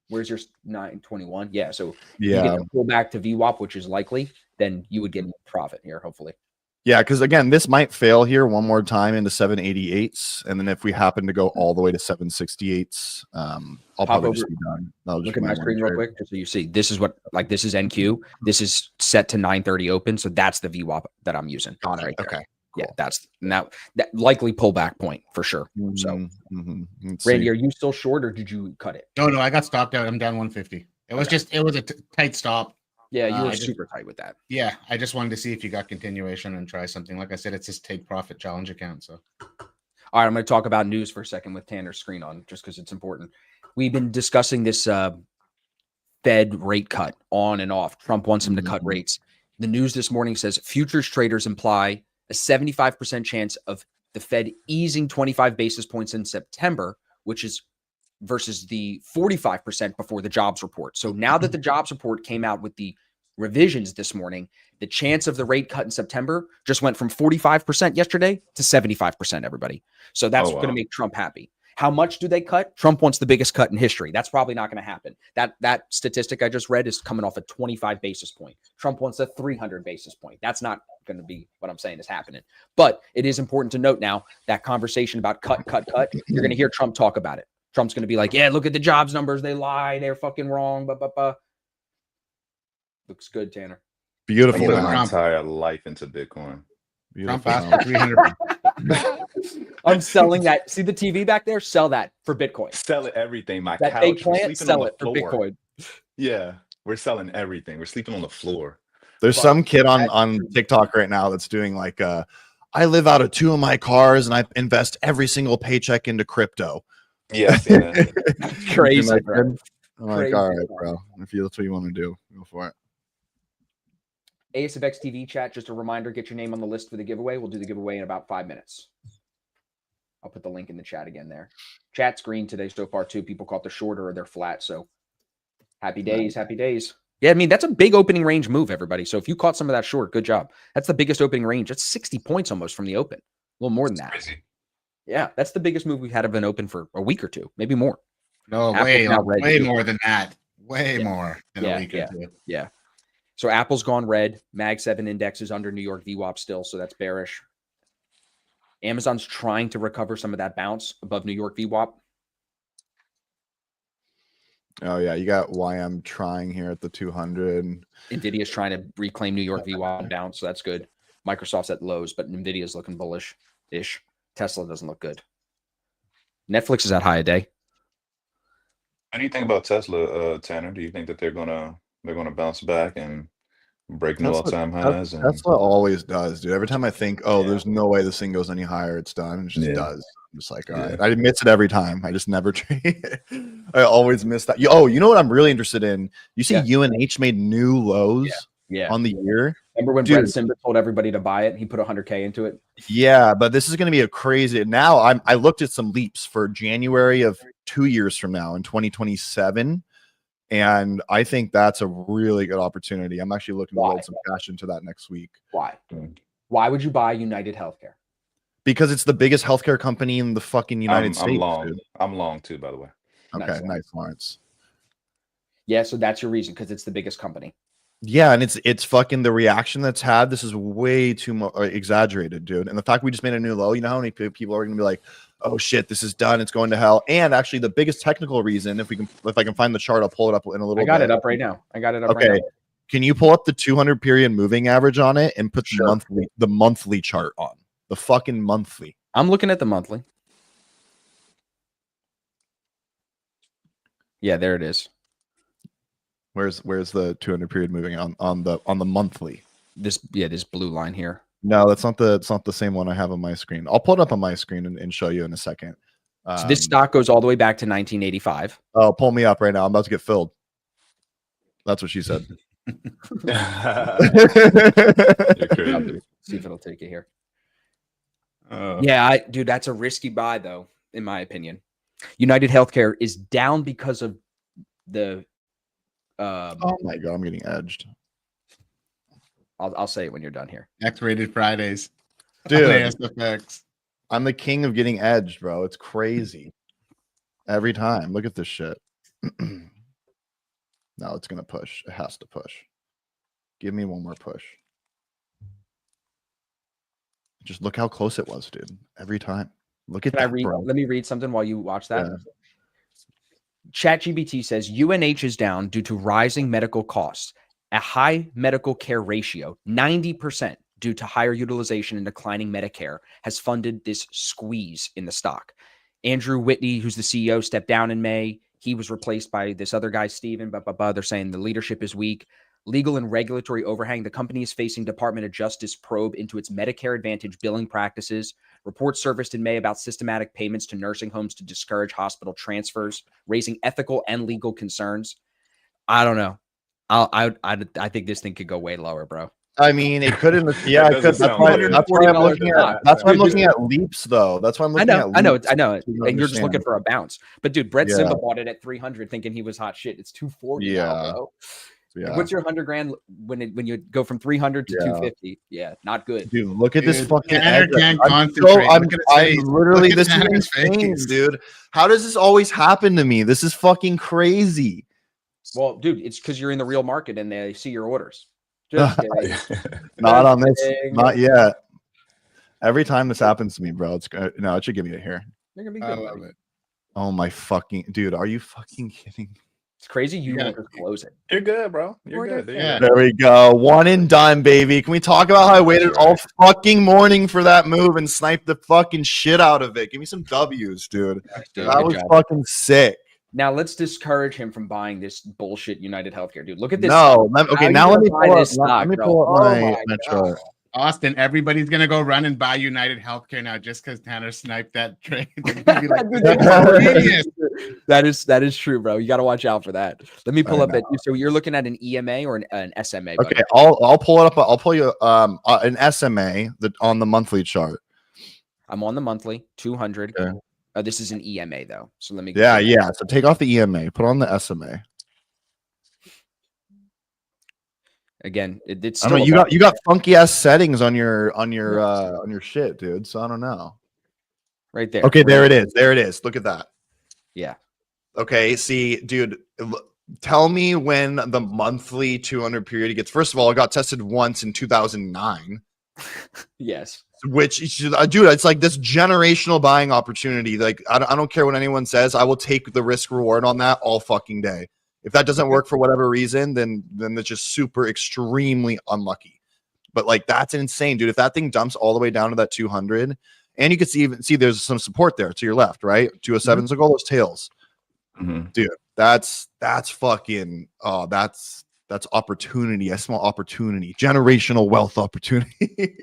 Where's your 921? Yeah, so you get to pull back to VWAP, which is likely, then you would get profit here, hopefully. Yeah, because again, this might fail here one more time into 788s, and then if we happen to go all the way to 768s, I'll probably just be done. Look at my screen real quick, just so you see. This is what this is NQ. This is set to 930 open, so that's the VWAP that I'm using. Got it. Right there. Okay. Cool. Yeah, that likely pullback point for sure. So, Randy, are you still short or did you cut it? No, I got stopped out. I'm down 150. It was it was a tight stop. Yeah, you were super tight with that. Yeah, I just wanted to see if you got continuation and try something. Like I said, it's this take profit challenge account. So, all right, I'm going to talk about news for a second with Tanner's screen on, just because it's important. We've been discussing this Fed rate cut on and off. Trump wants him to cut rates. The news this morning says futures traders imply a 75% chance of the Fed easing 25 basis points in September, which is versus the 45% before the jobs report. So now that the jobs report came out with the revisions this morning, the chance of the rate cut in September just went from 45% yesterday to 75%, everybody. So that's going to make Trump happy. How much do they cut? Trump wants the biggest cut in history. That's probably not going to happen. That statistic I just read is coming off a 25 basis point. Trump wants a 300 basis point. That's not going to be what I'm saying is happening. But it is important to note now that conversation about cut. You're going to hear Trump talk about it. Trump's going to be like, yeah, look at the jobs numbers. They lie. They're fucking wrong. Looks good, Tanner. Beautiful. I put my entire life into Bitcoin. Trump asked for 300. I'm selling that. See the TV back there? Sell that for Bitcoin. Sell it, everything. My that couch. Plant, sell it for Bitcoin. Yeah, we're selling everything. We're sleeping on the floor. There's some kid on TikTok right now that's doing like, I live out of 2 of my cars and I invest every single paycheck into crypto. Yeah, crazy. I'm like, all right, bro. If that's what you want to do, go for it. ASFX TV chat, just a reminder, get your name on the list for the giveaway. We'll do the giveaway in about 5 minutes. I'll put the link in the chat again there. Chat's green today so far, too. People caught the shorter or they're flat. So happy days, happy days. Yeah, I mean, that's a big opening range move, everybody. So if you caught some of that short, good job. That's the biggest opening range. That's 60 points almost from the open. A little more than that. Crazy. Yeah, that's the biggest move we've had of an open for a week or two, maybe more. No, way more than that. Way more than a week or two. Yeah. So Apple's gone red. Mag 7 index is under New York VWAP still, so that's bearish. Amazon's trying to recover some of that bounce above New York VWAP. Oh, yeah. You got YM trying here at the 200. NVIDIA's trying to reclaim New York VWAP and bounce, so that's good. Microsoft's at lows, but NVIDIA's looking bullish-ish. Tesla doesn't look good. Netflix is at high a day. What do you think about Tesla, Tanner? Do you think that they're gonna bounce back and break new all-time highs? Tesla always does, dude. Every time I think, there's no way this thing goes any higher, it's done. It just does. I'm just like, all right. I miss it every time. I just never trade. I always miss that. You know what I'm really interested in? You see UNH made new lows on the year. Remember when Brett Simber told everybody to buy it? He put 100K into it. Yeah, but this is going to be a crazy. Now I looked at some leaps for January of 2 years from now in 2027. And I think that's a really good opportunity. I'm actually looking to load some cash into that next week. Why? Why would you buy United Healthcare? Because it's the biggest healthcare company in the fucking United States. I'm long too, by the way. Okay, nice, Lawrence. Yeah, so that's your reason, because it's the biggest company. Yeah, and it's fucking the reaction that's had. This is way too exaggerated, dude. And the fact we just made a new low, you know how many people are going to be like, "Oh shit, this is done. It's going to hell." And actually, the biggest technical reason, if I can find the chart, I'll pull it up in a little. I got it up right now. Okay, can you pull up the 200 period moving average on it and put the monthly chart on the fucking monthly? I'm looking at the monthly. Yeah, there it is. Where's the 200 period moving on the monthly? This blue line here. No, it's not the same one I have on my screen. I'll pull it up on my screen and show you in a second. So this stock goes all the way back to 1985. Oh, pull me up right now. I'm about to get filled. That's what she said. You're crazy. See if it'll take you here. Dude, that's a risky buy though, in my opinion. United Healthcare is down because of the. Oh my god, I'm getting edged. I'll say it when you're done here. X-rated Fridays, dude. ASFX. I'm the king of getting edged, bro. It's crazy. Every time. Look at this shit. Now it's gonna push. It has to push. Give me one more push. Just look how close it was, dude. Every time. Look at that, bro. Let me read something while you watch that. Yeah. ChatGPT says UNH is down due to rising medical costs, a high medical care ratio, 90% due to higher utilization and declining Medicare has funded this squeeze in the stock. Andrew Whitney, who's the CEO, stepped down in May. He was replaced by this other guy, Steven. They're saying the leadership is weak. Legal and regulatory overhang. The company is facing Department of Justice probe into its Medicare Advantage billing practices. Reports surfaced in May about systematic payments to nursing homes to discourage hospital transfers, raising ethical and legal concerns. I don't know. I think this thing could go way lower, bro. I mean, it couldn't. Yeah, That it could. doesn't sound good. That's why I'm looking $240 at. That's why I'm Dude, looking at leaps, though. That's why I'm I looking know, at. I know, Leaps I know, to and you're just looking understand. for a bounce. But dude, Brett Yeah. Simba bought it at 300, thinking he was hot shit. It's 240 now, Yeah. bro. Yeah, What's your 100 grand when you go from 300 to Yeah. 250? Yeah, not good. dude, look at this Dude, fucking Tanner egg. can't I'm concentrate. Look at his face. literally. Look at This is Tanner's insane, face. dude. How does this always happen to me? This is fucking crazy. Well, dude, it's because you're in the real market and they see your orders. Just kidding. Not on this. kidding. Not yet. Every time this happens to me, bro, it's no. It should give me a here. You're gonna be I good. love buddy. it. Oh my fucking dude, are you fucking kidding? It's crazy. You Yeah. won't just close it. You're good, bro. You're We're good. good. You're Yeah. good. There we go. One and done, baby. Can we talk about how I waited all fucking morning for that move and sniped the fucking shit out of it? Give me some W's, dude. Dude, That good was job. fucking sick. Now let's discourage him from buying this bullshit United Healthcare, dude. Look at this. No, stock. okay. How Now you let me gonna buy pull up. this stock, Let me bro? pull up Oh my my chart. Austin, everybody's gonna go run and buy United Healthcare now just because Tanner sniped that trade. They're gonna be like, Dude, "This is genius." that is true, bro. You got to watch out for that. Let me pull I up that. So you're looking at an EMA or an SMA? Buddy? Okay, I'll pull it up. I'll pull you an SMA on the monthly chart. I'm on the monthly 200. Okay. This is an EMA though. So let me. Yeah. So take off the EMA, put on the SMA. Again, it's I still don't know, you got funky ass settings on your shit, dude. So I don't know. right there. Okay, there it is. There it is. Look at that. Yeah. Okay, see, dude, tell me when the monthly 200 period gets. First of all, it got tested once in 2009. Yes. Which, dude, it's like this generational buying opportunity. Like, I don't care what anyone says. I will take the risk reward on that all fucking day. If that doesn't work for whatever reason, then it's just super extremely unlucky. But like, that's insane, dude. If that thing dumps all the way down to that 200, and you can see there's some support there to your left, right? 207. So all those tails, dude. That's fucking. Oh, that's opportunity. A small opportunity, generational wealth opportunity.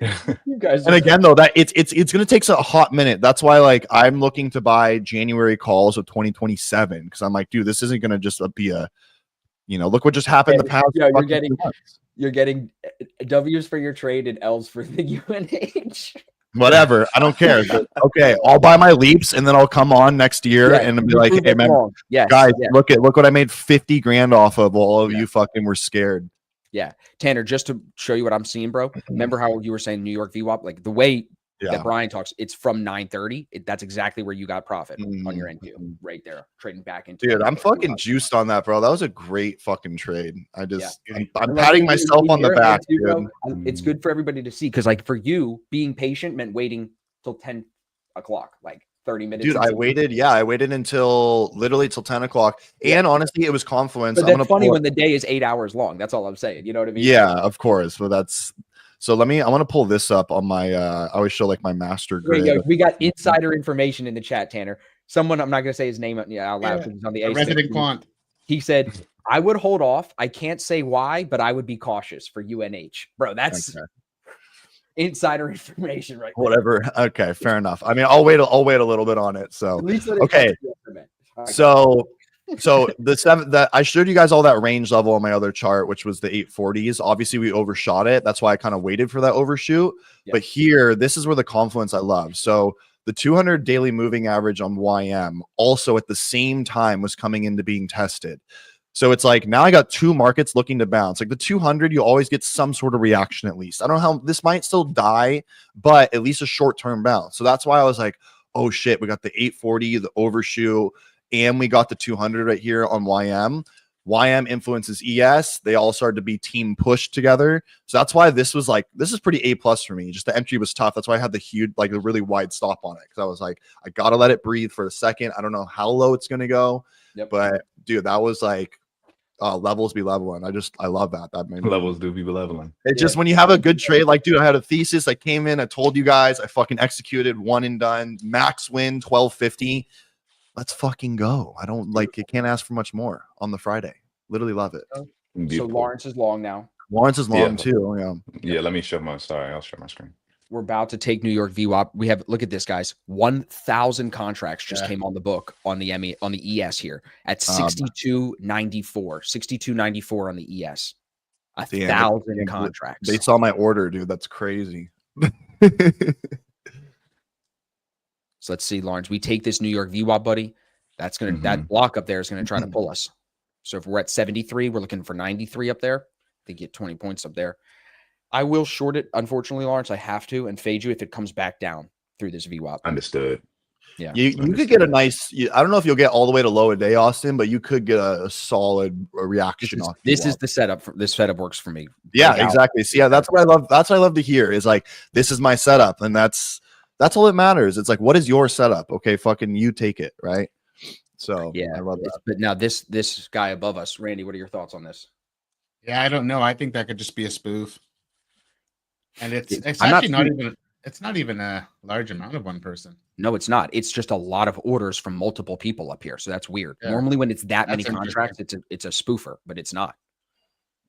You guys. And again, though, that it's going to take a hot minute. That's why, like, I'm looking to buy January calls of 2027 because I'm like, dude, this isn't going to just be a, look what just happened the past. Yeah, fucking 2 months. you're getting W's for your trade and L's for the UNH. Whatever, I don't care. Okay, I'll buy my leaps and then I'll come on next year and be like, hey man, guys, look what I made 50 grand off of. All of you fucking were scared. Yeah, Tanner, just to show you what I'm seeing, bro. Remember how you were saying New York VWAP, like the way that Brian talks, it's from 930. That's exactly where you got profit on your NQ, right there, trading back into. Dude, I'm fucking juiced on that, bro. That was a great fucking trade. I'm patting myself on the back, dude. It's good for everybody to see because, like, for you, being patient meant waiting till 10 o'clock, like 30 minutes. Dude, I waited until literally till 10 o'clock. And honestly, it was Confluence. But that's funny when the day is 8 hours long. That's all I'm saying. You know what I mean? Yeah, of course. But so I want to pull this up on my, I always show like my master grid. We got insider information in the chat, Tanner. Someone, I'm not going to say his name out loud because he's on the resident quant. He said, I would hold off. I can't say why, but I would be cautious for UNH. Bro, that's insider information, right? Whatever. Okay, fair enough. I mean, I'll wait a little bit on it. So, okay. So the 7 that I showed you guys all that range level on my other chart, which was the 840s. Obviously, we overshot it. That's why I kind of waited for that overshoot. Yeah. But here, this is where the confluence I love. So the 200 daily moving average on YM also at the same time was coming into being tested. So it's like now I got 2 markets looking to bounce. Like the 200, you always get some sort of reaction at least. I don't know how this might still die, but at least a short-term bounce. So that's why I was like, oh shit, we got the 840, the overshoot, and we got the 200 right here on YM. YM influences ES. They all started to be team pushed together. So that's why this was like, this is pretty A+ for me. Just the entry was tough. That's why I had the huge, like a really wide stop on it. Cause I was like, I got to let it breathe for a second. I don't know how low it's going to go, but dude, that was like, levels be leveling. I love that. That made levels do be leveling. It's just when you have a good trade, like, dude, I had a thesis. I came in, I told you guys, I fucking executed, one and done, max win, 1250. Let's fucking go. I don't like it. Can't ask for much more on the Friday. Literally love it. So Lawrence is long now. Lawrence is long too. Yeah. Let me show my. Sorry, I'll show my screen. We're about to take New York VWAP. We have, look at this, guys. 1,000 contracts just came on the book on the ES here at 62.94. 62.94 on the ES. A Damn, 1,000 contracts. They saw my order, dude. That's crazy. So let's see, Lawrence. We take this New York VWAP, buddy. That's gonna that block up there is gonna try to pull us. So if we're at 73, we're looking for 93 up there. They get 20 points up there. I will short it, unfortunately, Lawrence. I have to, and fade you if it comes back down through this VWAP. Understood. Yeah, you could get a nice. I don't know if you'll get all the way to low a day, Austin, but you could get a solid reaction. This is the setup. This setup works for me. Yeah, exactly. See, yeah, that's what I love. That's what I love to hear. Is like, this is my setup, and that's all that matters. It's like, what is your setup? Okay, fucking you take it, right? So yeah, I love that. But now this guy above us, Randy, what are your thoughts on this? Yeah, I don't know. I think that could just be a spoof. And it's actually not even a large amount of one person. No, it's not. It's just a lot of orders from multiple people up here. So that's weird. Yeah. Normally when it's that many contracts, it's a spoofer, but it's not.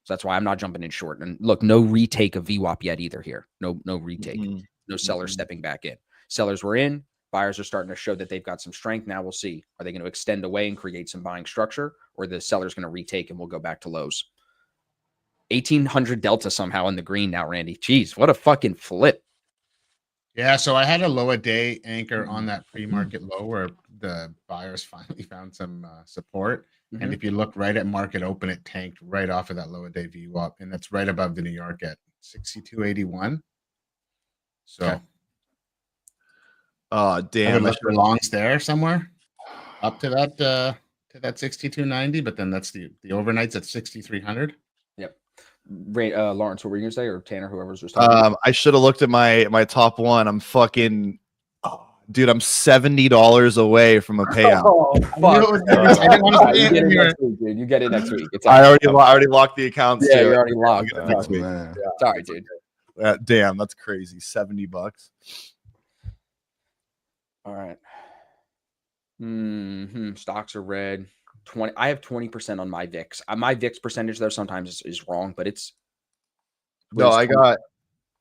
So that's why I'm not jumping in short. And look, no retake of VWAP yet either here. No retake. No sellers stepping back in. Sellers were in. Buyers are starting to show that they've got some strength. Now we'll see. Are they going to extend away and create some buying structure, or the seller's going to retake and we'll go back to lows? 1,800 delta somehow in the green now, Randy. Jeez, what a fucking flip. Yeah, so I had a low a day anchor on that pre-market low where the buyers finally found some support. And if you look right at market open, it tanked right off of that low a day VWAP, and that's right above the New York at 62.81. So, okay. Damn, I should longs there somewhere up to that 62.90, but then that's the overnight's at 6,300. Yep. Lawrence, what were you gonna say, or Tanner, whoever's just talking? I should have looked at my top one. I'm fucking, dude. I'm $70 away from a payout. Oh, fuck. I didn't want to say it here. Dude. You get it next week. It's I already locked the accounts. Yeah, too. you're already locked. Next week. Man. Yeah. Sorry, dude. Damn, that's crazy. $70. All right. Stocks are red. 20. I have 20% on my VIX. My VIX percentage though sometimes is wrong, but it's. No, I got.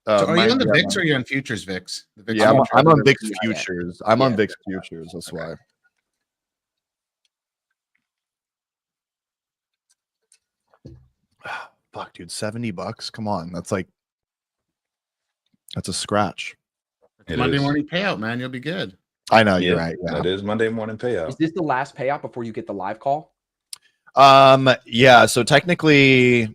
So are you on the VIX or are you on futures VIX? The VIX yeah, I'm on VIX futures. I'm on VIX futures. That's why. Fuck, dude, $70. Come on, that's a scratch. Monday morning payout, man. You'll be good. I know you're right. Yeah. That is Monday morning payout. Is this the last payout before you get the live call? Yeah. So technically,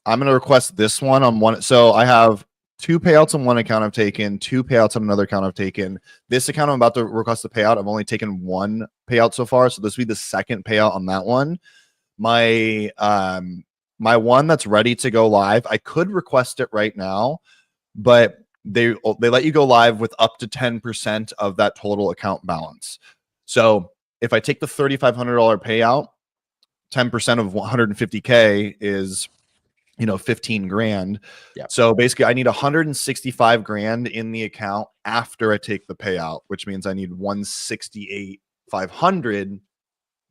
I'm gonna request this one on one. So I have 2 payouts on one account I've taken, 2 payouts on another account I've taken. This account I'm about to request the payout. I've only taken 1 payout so far, so this will be the second payout on that one. My my one that's ready to go live, I could request it right now, but they let you go live with up to 10% of that total account balance. So if I take the $3,500 payout, 10% of 150K is, 15 grand. Yep. So basically I need 165 grand in the account after I take the payout, which means I need 168,500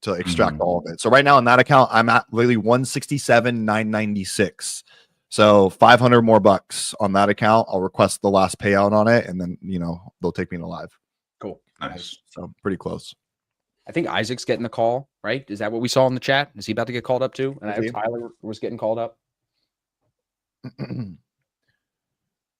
to extract all of it. So right now in that account, I'm at literally 167,996. So 500 more bucks on that account. I'll request the last payout on it, and then they'll take me to live. Cool. Nice. So pretty close. I think Isaac's getting the call, right? Is that what we saw in the chat? Is he about to get called up too? And I know Tyler was getting called up.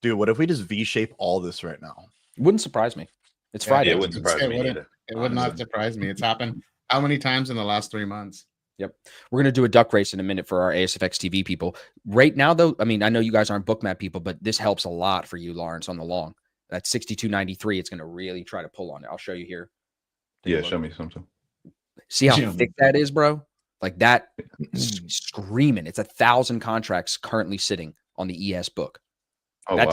Dude, what if we just V-shape all this right now? It wouldn't surprise me. It's Friday. It wouldn't surprise me either. It would not surprise me. It's happened how many times in the last 3 months? Yep. We're going to do a duck race in a minute for our ASFX TV people. Right now, though, I mean, I know you guys aren't Bookmap people, but this helps a lot for you, Lawrence, on the long. That 62.93, it's going to really try to pull on it. I'll show you here. Yeah, show me something. See how thick that is, bro? Like that, screaming. It's 1,000 contracts currently sitting on the ES book. Oh, that wow.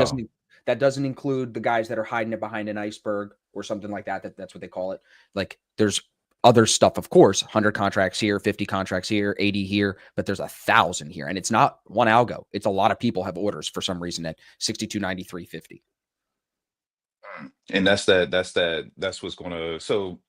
doesn't include the guys that are hiding it behind an iceberg or something like that. That's what they call it. Like there's other stuff, of course, 100 contracts here, 50 contracts here, 80 here, but there's 1,000 here. And it's not one algo. It's a lot of people have orders for some reason at 62.93.50. And that's what's going to, so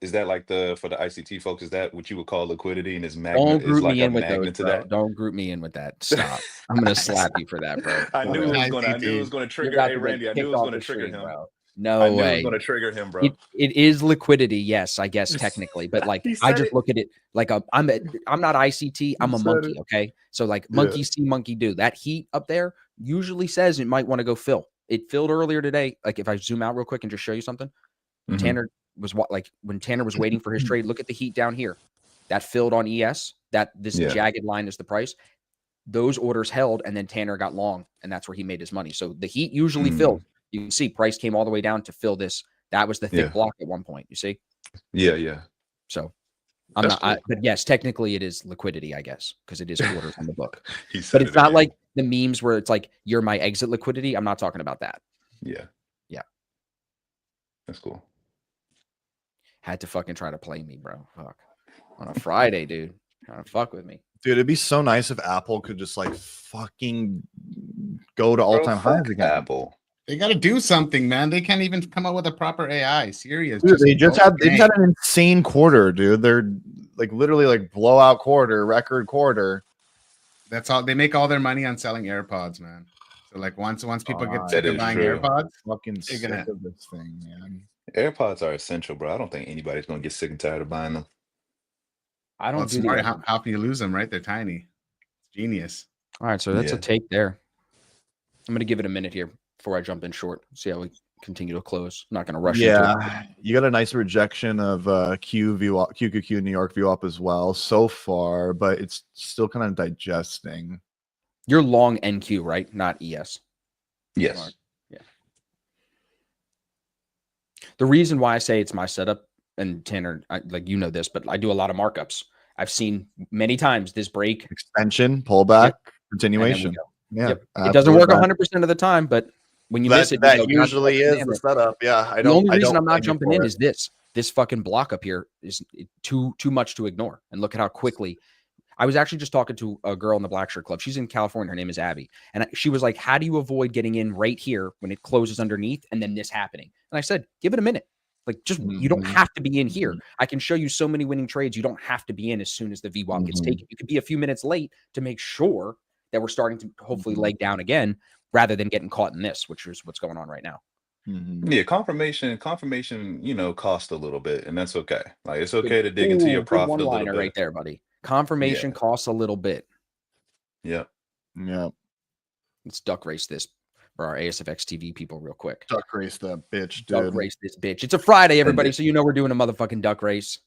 is that like for the ICT folks? Is that what you would call liquidity? And is Don't is group like me a in with those, magnet to bro. that? Don't group me in with that. Stop. I'm gonna slap you for that, bro. I knew For it real. was gonna. I knew it was ICT. gonna You're trigger. about Hey to get Randy, I knew it kicked was off gonna the trigger stream, him. bro. I No knew it was way. gonna trigger him, bro. It is liquidity, yes, I guess technically, but like He I said just it. look at it like I'm not ICT, I'm a said monkey, it. okay? So like Yeah. monkey see, monkey do. That heat up there usually says it might want to go fill. It filled earlier today. Like if I zoom out real quick and just show you something, when Mhm. Tanner was when Tanner was waiting for his trade, look at the heat down here. That filled on ES. That this Yeah. jagged line is the price. Those orders held, and then Tanner got long, and that's where he made his money. So the heat usually filled. You can see price came all the way down to fill this. That was the thick Yeah. block at one point. You see? Yeah. So I'm That's not, cool. but yes, technically it is liquidity, I guess, because it is orders on the book. He said But it it's not again. like the memes where it's like you're my exit liquidity. I'm not talking about that. Yeah. Yeah. That's cool. Had to fucking try to play me, bro. Fuck. On a Friday, dude. Trying to fuck with me. Dude, it'd be so nice if Apple could just like fucking go to all-time highs Fuck again. Apple. They got to do something, man. They can't even come up with a proper AI. Serious. Dude, they just had okay. an insane quarter, dude. They're like literally like blowout quarter, record quarter. That's all. They make all their money on selling AirPods, man. So like once people get sick That of is buying true. AirPods, Fucking They're sick gonna- of this thing, man. AirPods are essential, bro. I don't think anybody's gonna get sick and tired of buying them. I well, don't it's do smart. the. How can you lose them, right? They're tiny. It's genius. All right, so that's a Yeah. take there. I'm gonna give it a minute here before I jump in short. See how we continue to close. I'm not gonna rush into it. Yeah, you got a nice rejection of QQQ New York Vwap as well so far, but it's still kind of digesting. You're long NQ, right? Not ES. Yes. Yeah. The reason why I say it's my setup, and Tanner, like you know this, but I do a lot of markups. I've seen many times this break Extension, pullback, and then we continuation. go. Yeah, Yep. It doesn't work absolutely. 100% of the time, but when you miss it, you That go, "God, usually fucking is damn the it." setup. Yeah, The only reason I'm blame not you jumping for in it. is this fucking block up here is too much to ignore. And look at how quickly. I was actually just talking to a girl in the Black Shirt Club. She's in California. Her name is Abby. And she was like, how do you avoid getting in right here when it closes underneath and then this happening? And I said, give it a minute. Like, just you don't have to be in here. I can show you so many winning trades. You don't have to be in as soon as the VWAP gets taken. You could be a few minutes late to make sure that we're starting to hopefully leg down again rather than getting caught in this, which is what's going on right now. Yeah, confirmation, cost a little bit, and that's okay. Like it's okay to dig into your profit a little one-liner bit. right there, buddy. Confirmation costs a little bit. Yeah. Let's duck race this for our ASFX TV people real quick. Duck race that bitch, Duck dude. race this bitch. It's a Friday, everybody, it. so you know we're doing a motherfucking duck race.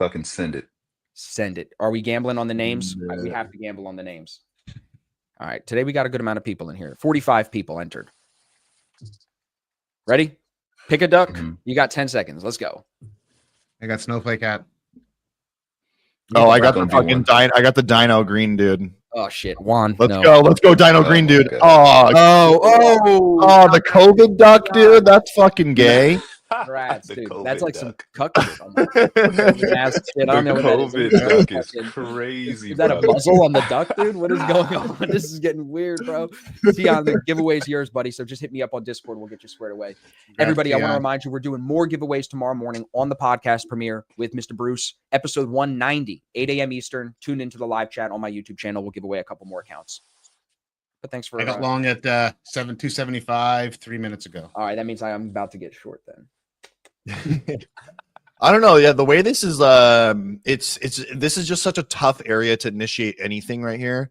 Fucking send it. Send it. Are we gambling on the names? Yeah. We have to gamble on the names. All right. Today we got a good amount of people in here. 45 people entered. Ready? Pick a duck. You got 10 seconds. Let's go. I got Snowflake at. Oh, I got the Gonna be fucking one. I got the Dino Green, dude. Oh shit. Juan. Let's no. go. Let's go, Dino Green, my dude. God. Oh, the COVID duck, dude. That's fucking gay. Congrats, The dude. COVID That's like duck. some cuck shit. Mask shit. I don't know The what that is. COVID duck is Fucking- crazy. Is that a brother. muzzle on the duck, dude? What is going on? This is getting weird, bro. Tion, the giveaway's yours, buddy. So just hit me up on Discord. We'll get you squared away. Everybody, I want to remind you, we're doing more giveaways tomorrow morning on the podcast premiere with Mr. Bruce, episode 190, 8 a.m. Eastern. Tune into the live chat on my YouTube channel. We'll give away a couple more accounts. But thanks for. I got long at 275 3 minutes ago. All right, that means I'm about to get short then. I don't know. Yeah, the way this is, this is just such a tough area to initiate anything right here.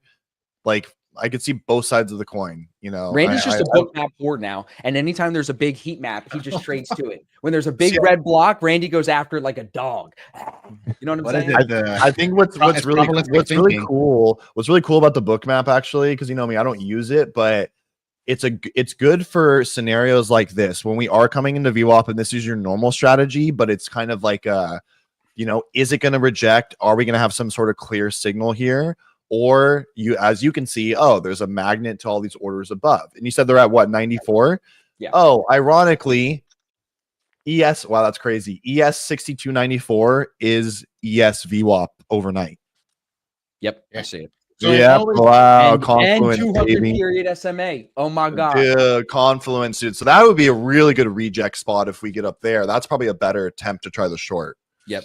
Like, I could see both sides of the coin. You know, Randy's just a Bookmap board now, and anytime there's a big heat map, he just trades to it. When there's a big red block, Randy goes after it like a dog. You know what I'm saying? I think what's really cool about the Bookmap, actually, because you know me, I don't use it, but it's good for scenarios like this when we are coming into VWAP and this is your normal strategy, but it's kind of like is it going to reject? Are we going to have some sort of clear signal here? Or as you can see, there's a magnet to all these orders above. And you said they're at what, 94? Yeah. Oh, ironically, ES, wow, that's crazy. ES 6294 is ES VWAP overnight. Yep, I see it. So yeah, wow, and Confluence, 200 baby. period SMA. Oh my god. Dude, Confluence, dude. So that would be a really good reject spot if we get up there. That's probably a better attempt to try the short. Yep.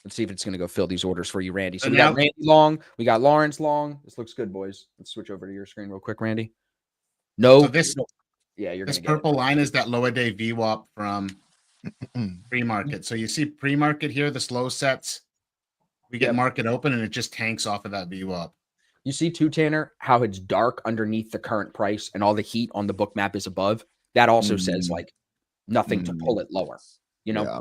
Let's see if it's going to go fill these orders for you, Randy. So So we now- got Randy long. We got Lawrence long. This looks good, boys. Let's switch over to your screen real quick, Randy. No. So this Yeah, you're this going to get purple line is that lower day VWAP from pre-market. So you see pre-market here, the slow sets. We get Yep. market open and it just tanks off of that VWAP. You see too, Tanner, how it's dark underneath the current price and all the heat on the book map is above. That also says like nothing to pull it lower. You know,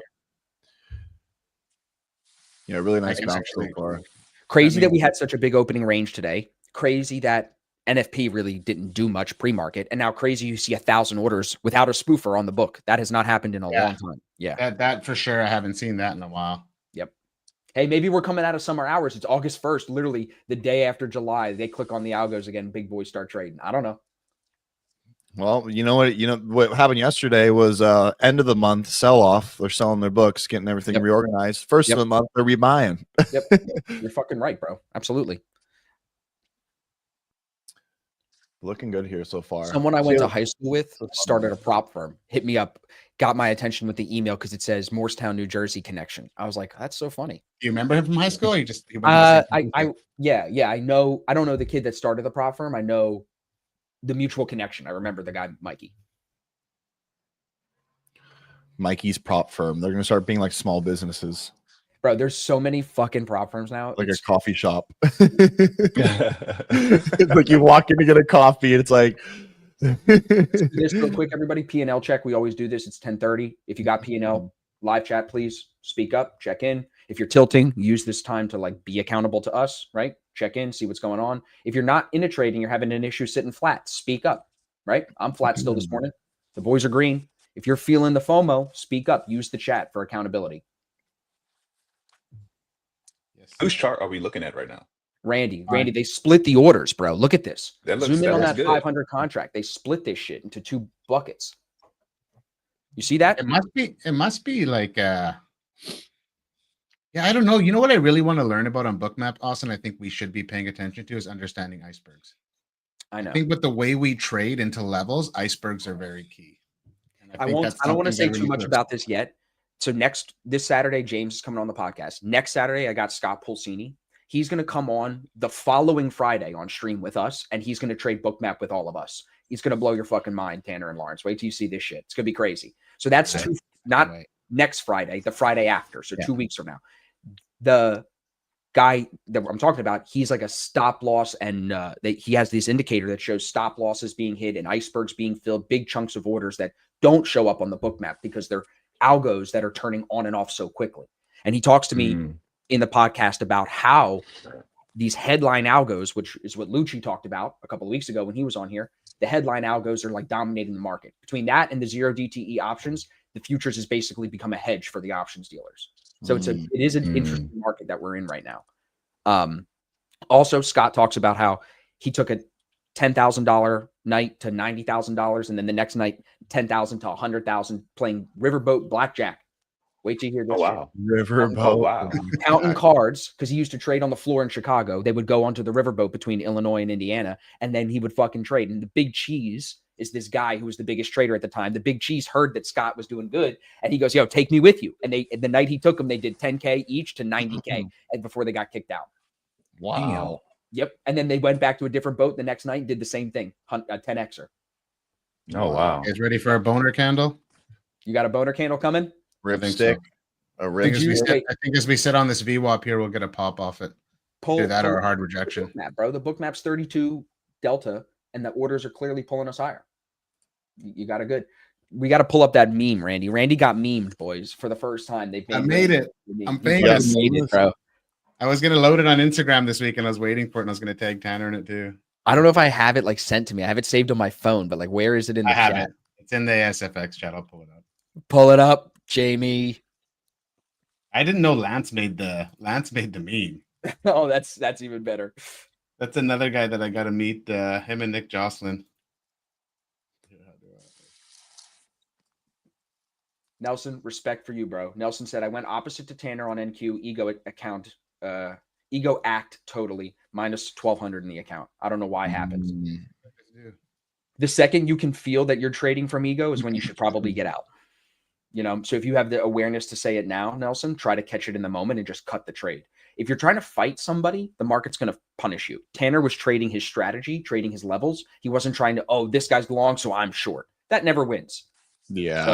Yeah, really nice can bounce so actually- far. crazy that means- we had such a big opening range today. Crazy that NFP really didn't do much pre-market, and now crazy you see 1,000 orders without a spoofer on the book. That has not happened in a long time. Yeah. That for sure. I haven't seen that in a while. Yep. Hey, maybe we're coming out of summer hours. It's August 1st, literally the day after July. They click on the algos again. Big boys start trading. I don't know. Well, you know what happened yesterday was end of the month sell off. They're selling their books, getting everything Yep. reorganized. First Yep. of the month, they're rebuying. Yep. You're fucking right, bro. Absolutely. Looking good here so far. Someone I went to So- high school with started a prop firm, hit me up, got my attention with the email because it says Morristown, New Jersey connection. I was like, that's so funny. Do you remember him from high school? Or you just he went to the same school? Yeah, I know. I don't know the kid that started the prop firm. I know the mutual connection. I remember the guy, Mikey. Mikey's prop firm. They're going to start being like small businesses, Bro, there's so many fucking prop firms now. like a It's- coffee shop. It's like you walk in to get a coffee, and it's like this real quick, everybody. P&L check. We always do this. It's 10:30. If you got P&L live chat, please speak up, check in. If you're tilting, use this time to like be accountable to us, right? Check in, see what's going on. If you're not in a trade and you're having an issue sitting flat, speak up, right? I'm flat still this morning. The boys are green. If you're feeling the FOMO, speak up. Use the chat for accountability. Yes. Whose chart are we looking at right now? Randy, they split the orders, bro. Look at this. That looks- Zoom in that on looks that good. 500 contract. They split this shit into two buckets. You see that? It must be like yeah, I don't know. You know what I really want to learn about on Bookmap, Austin? I think we should be paying attention to is understanding icebergs. I know. I think with the way we trade into levels, icebergs are very key. And I think won't. that's I don't want to something say that we too need much to about this yet. So this Saturday, James is coming on the podcast. Next Saturday, I got Scott Pulsini. He's going to come on the following Friday on stream with us, and he's going to trade Bookmap with all of us. He's going to blow your fucking mind, Tanner and Lawrence. Wait till you see this shit. It's going to be crazy. So that's Right. not Right. next Friday, the Friday after. So Yeah. 2 weeks from now. The guy that I'm talking about, he's like a stop loss, and he has this indicator that shows stop losses being hit and icebergs being filled, big chunks of orders that don't show up on the book map because they're algos that are turning on and off so quickly. And he talks to me in the podcast about how these headline algos, which is what Lucci talked about a couple of weeks ago when he was on here, the headline algos are like dominating the market. Between that and the 0 DTE options, the futures has basically become a hedge for the options dealers. So it is an interesting market that we're in right now. Also, Scott talks about how he took a $10,000 night to $90,000, and then the next night, 10,000 to 100,000 playing riverboat blackjack. Wait till you hear this. Oh wow. riverboat. Oh wow. Counting cards, because he used to trade on the floor in Chicago. They would go onto the riverboat between Illinois and Indiana, and then he would fucking trade. And the Big Cheese is this guy who was the biggest trader at the time. The Big Cheese heard that Scott was doing good, and he goes, "Yo, take me with you." And the night he took him, they did 10K each to 90K, and before they got kicked out. Wow. Yep. And then they went back to a different boat the next night and did the same thing, a 10Xer. Oh wow. You guys ready for a boner candle? You got a boner candle coming? I think Ripstick. so. A I think, ripstick. I think as we sit on this VWAP here, we'll get a pop off it. Either that or a hard rejection. Bookmap, bro. The Bookmap's 32 delta, and the orders are clearly pulling us higher. You got a good. We got to pull up that meme, Randy. Randy got memed, boys, for the first time. I made it. I'm You famous. fucking made it, bro. I was gonna load it on Instagram this week, and I was waiting for it, and I was gonna tag Tanner in it too. I don't know if I have it like sent to me. I have it saved on my phone, but like, where is it in the I have chat? it. It's in the ASFX chat. I'll pull it up. Pull it up, Jamie. I didn't know Lance made the meme. Oh, that's even better. That's another guy that I got to meet. Him and Nick Jocelyn. Nelson, respect for you, bro. Nelson said, I went opposite to Tanner on NQ, ego act totally, minus 1,200 in the account. I don't know why it happens. The second you can feel that you're trading from ego is when you should probably get out. You know, so if you have the awareness to say it now, Nelson, try to catch it in the moment and just cut the trade. If you're trying to fight somebody, the market's going to punish you. Tanner was trading his strategy, trading his levels. He wasn't trying to, oh, this guy's long, so I'm short. That never wins. Yeah. So,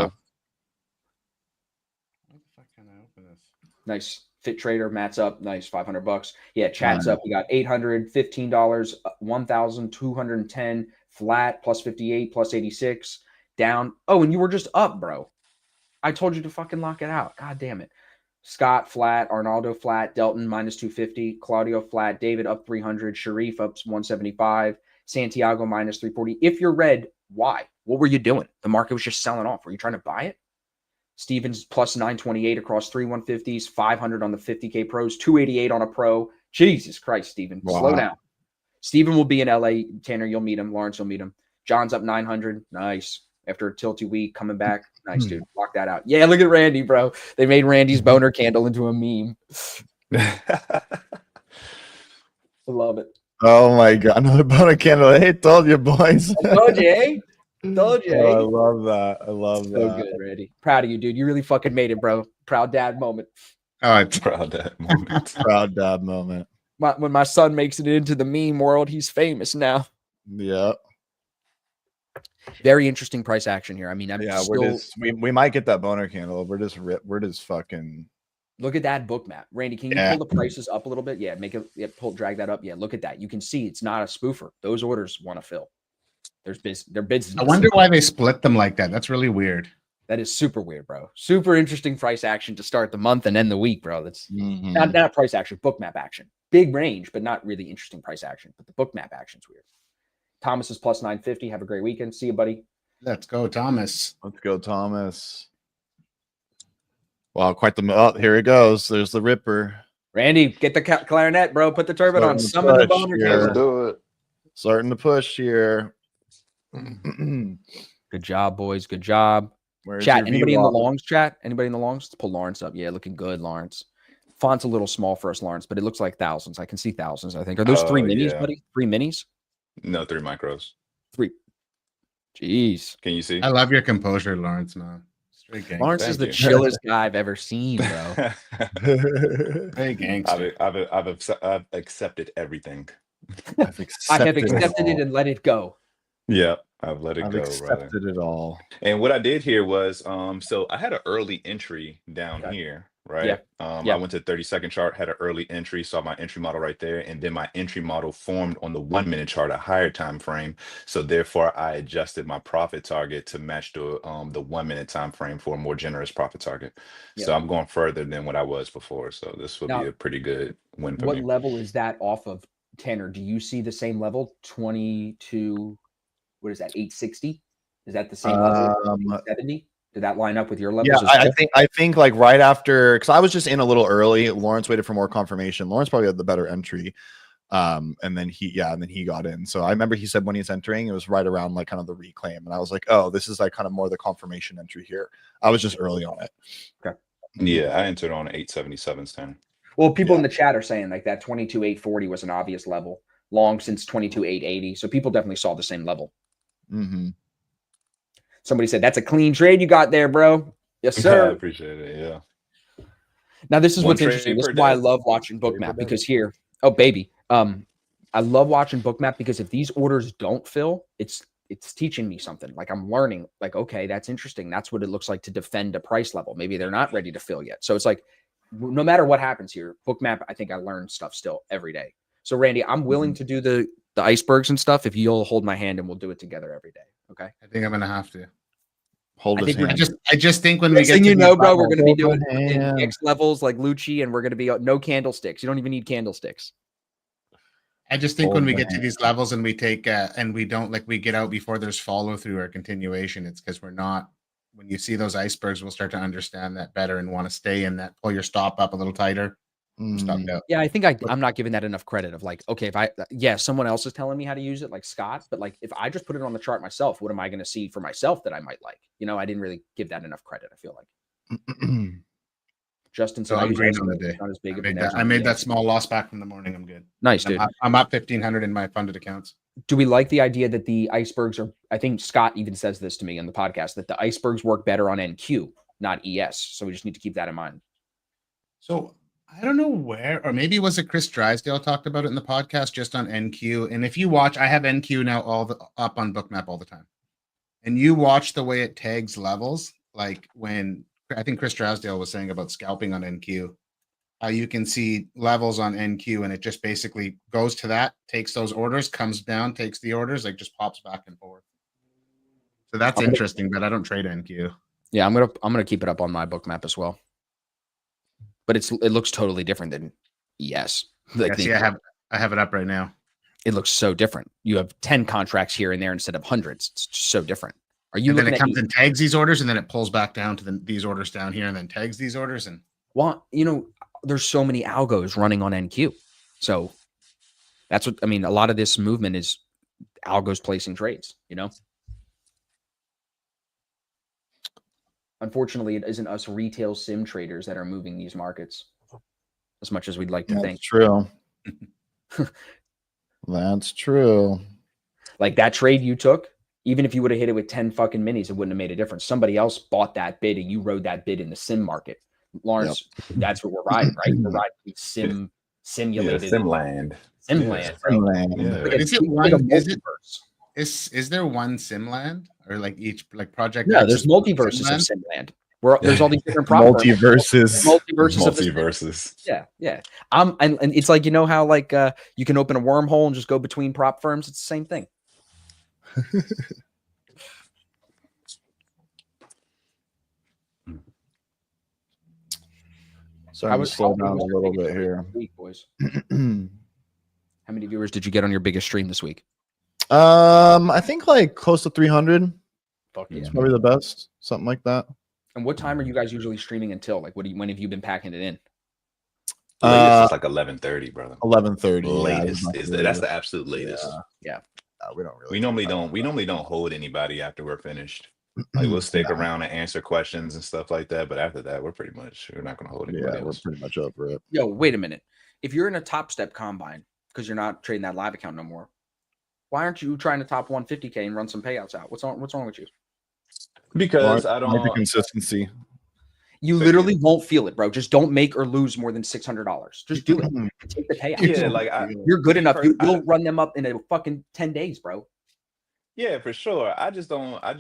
How the fuck can I open this? nice. Fit Trader, Matt's up. Nice. $500. Yeah, chat's up. We got $800, $15, 1,210, flat, plus 58, plus 86, down. Oh, and you were just up, bro. I told you to fucking lock it out. God damn it. Scott flat, Arnaldo flat, Delton minus 250, Claudio flat, David up 300, Sharif up 175, Santiago minus 340. If you're red, why? What were you doing? The market was just selling off. Were you trying to buy it? Stevens plus 928 across 3 150s, 500 on the 50K pros, 288 on a pro. Jesus Christ, Steven. Wow. Slow down. Steven will be in LA. Tanner, you'll meet him. Lawrence, you'll meet him. John's up 900. Nice. After a tilty week coming back. Nice, dude. Lock that out. Yeah, look at Randy, bro. They made Randy's boner candle into a meme. I love it. Oh my god, another boner candle. Hey, told you, boys. I told you, eh? Told you, Oh, I eh? love that. I love So that. good, Randy. Proud of you, dude. You really fucking made it, bro. Proud dad moment. Oh, it's Proud that moment. Proud dad moment. When my son makes it into the meme world, he's famous now. Yeah. Very interesting price action here. I mean, I'm Yeah, still we might get that boner candle. We're just fucking look at that book map. Randy, can you Yeah. pull the prices up a little bit? Yeah, make it drag that up. Yeah, look at that. You can see it's not a spoofer. Those orders want to fill. They're business. I wonder why they split them like that. That's really weird. That is super weird, bro. Super interesting price action to start the month and end the week, bro. That's Mhm. not price action, book map action. Big range, but not really interesting price action. But the book map action's weird. Thomas is plus 950. Have a great weekend. See you, buddy. Let's go, Thomas. Let's go, Thomas. Wow, quite the oh, here it goes. There's the Ripper. Randy, get the clarinet, bro. Put the turban on. Starting to Summon the push boner here. candle. Let's do it. Starting to push here. Good job, boys. Good job. Where's Chat. your Anybody in the Vwap? longs chat? Anybody in the longs? Let's pull Lawrence up. Yeah, looking good, Lawrence. Font's a little small for us, Lawrence, but it looks like thousands. I can see thousands, I think. Are those 3 minis, Yeah. buddy? 3 minis? No, 3 micros. 3. Jeez. Can you see? I love your composure, Lawrence, man. Straight gang. Lawrence is Thank the you. chillest guy I've ever seen, bro. Hey, gangster. I've accepted everything. I have accepted it all. and let it go. Yeah, I've let it I've go, brother. accepted it all. And what I did here was, so I had an early entry down Okay. here, right? Yeah. Yeah. I went to the 30-second chart, had an early entry, saw my entry model right there, and then my entry model formed on the 1-minute chart, a higher time frame. So therefore, I adjusted my profit target to match the 1-minute time frame for a more generous profit target. So Yeah. I'm going further than what I was before. So this would Now, be a pretty good win for What me. level is that off of, Tanner? Do you see the same level? 22, what is that, 860? Is that the same level? 870? Did that line up with your levels? Yeah, as well? I think like right after, because I was just in a little early. Lawrence waited for more confirmation. Lawrence probably had the better entry, and then he got in. So I remember he said when he's entering, it was right around like kind of the reclaim, and I was like, oh, this is like kind of more the confirmation entry here. I was just early on it. Okay. Yeah, I entered on 877s then. Well, people in the chat are saying like that 22,840 was an obvious level, long since 22,880. So people definitely saw the same level. Mm-hmm. Somebody said that's a clean trade you got there, bro. Yes, I sir. appreciate it. Yeah. Now this is One what's trade interesting. This per is why I day. love watching Trade per Bookmap day. because here, oh baby, I love watching Bookmap because if these orders don't fill, it's teaching me something. Like I'm learning. Like okay, that's interesting. That's what it looks like to defend a price level. Maybe they're not ready to fill yet. So it's like no matter what happens here, Bookmap. I think I learn stuff still every day. So Randy, I'm willing to do the icebergs and stuff if you'll hold my hand and we'll do it together every day. Okay. I think I'm gonna have to. Hold I his think we hand. I just think when we Next get thing to you these know, bro, we're levels- going to be Hold doing my hand. X levels like Lucci, and we're going to be no candlesticks. You don't even need candlesticks. I just think Hold when we my get to hand. these levels and we take and we don't like we get out before there's follow through or continuation, it's because we're not. When you see those icebergs, we'll start to understand that better and want to stay in that. Pull your stop up a little tighter. Stop out. Yeah, I think I'm not giving that enough credit of like, okay, if someone else is telling me how to use it, like Scott, but like if I just put it on the chart myself, what am I going to see for myself that I might like? You know, I didn't really give that enough credit. I feel like Justin said So I I'm use green ice on the cream. day. It's not as big I of made an that, edge I on made the that edge. small loss back from the morning. I'm good. Nice, dude. I'm up 1,500 in my funded accounts. Do we like the idea that the icebergs are? I think Scott even says this to me on the podcast that the icebergs work better on NQ not ES. So we just need to keep that in mind. So I don't know where, or maybe was it Chris Drysdale talked about it in the podcast just on NQ. And if you watch, I have NQ now up on Bookmap all the time. And you watch the way it tags levels, like when I think Chris Drysdale was saying about scalping on NQ, how you can see levels on NQ and it just basically goes to that, takes those orders, comes down, takes the orders, like just pops back and forth. So that's interesting, but I don't trade NQ. Yeah, I'm gonna keep it up on my Bookmap as well. But it looks totally different than ES. Like See, I have it up right now. It looks so different. You have 10 contracts here and there instead of hundreds. It's just so different. Are you? And then it comes and tags these orders, and then it pulls back down to these orders down here, and then tags these orders. And well, you know, there's so many algos running on NQ, so that's what I mean. A lot of this movement is algos placing trades. You know, unfortunately, it isn't us retail sim traders that are moving these markets as much as we'd like to think. That's true. That's true. Like that trade you took, even if you would have hit it with 10 fucking minis, it wouldn't have made a difference. Somebody else bought that bid and you rode that bid in the sim market. Lawrence, that's what we're riding, right? We're riding simulated Simland. Simland. Simland. Yeah. Is there one Simland or like each like project? No, there's multiverses of Simland. There's all these different multiverses. Multiverses. Yeah. And it's like, you know how like you can open a wormhole and just go between prop firms. It's the same thing. Sorry, I was slow down a little bit here, boys. How many viewers did you get on your biggest stream this week? I think like close to 300. Fuck yeah. It's probably the best, something like that. And what time are you guys usually streaming until? Like, when have you been packing it in? Latest is like 11:30, brother. 11:30. Latest that's the absolute latest. Yeah. We don't really. We normally don't hold anybody after we're finished. Like we'll stick around and answer questions and stuff like that, but after that, we're not going to hold anybody else. We're pretty much over it. Yo, wait a minute. If you're in a Top Step combine because you're not trading that live account no more, why aren't you trying to top 150K and run some payouts out? What's wrong with you? Because I don't like the consistency. You literally won't feel it, bro. Just don't make or lose more than $600. Just do it. Take the payout. Yeah, like you're good enough. You'll run them up in a fucking 10 days, bro. Yeah, for sure.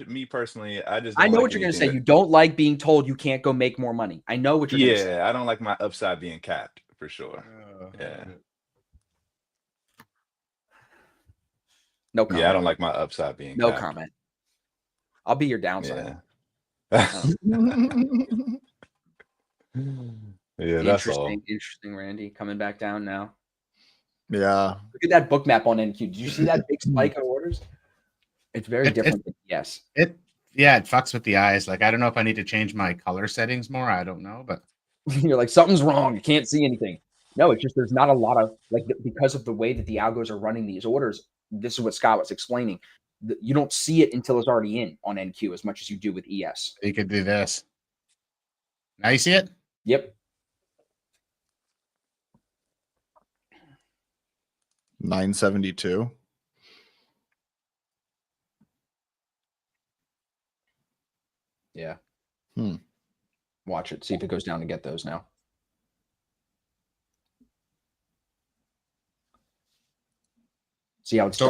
Me personally, I know what you're going to say. You don't like being told you can't go make more money. I know what you're going to say. Yeah, I don't like my upside being capped for sure. Yeah. No comment. Yeah, I don't like my upside being no capped. comment. I'll be your downside. Yeah. Yeah, that's all. Interesting, Randy. Coming back down now. Yeah. Look at that Bookmap on NQ. Did you see that big spike of orders? It's very different than ES. It fucks with the eyes. Like, I don't know if I need to change my color settings more. I don't know, but you're like, something's wrong. You can't see anything. No, it's just there's not a lot of like because of the way that the algos are running these orders. This is what Scott was explaining. You don't see it until it's already in on NQ as much as you do with ES. You could do this. Now you see it? Yep. 972. Yeah. Watch it. See if it goes down to get those now. See how it's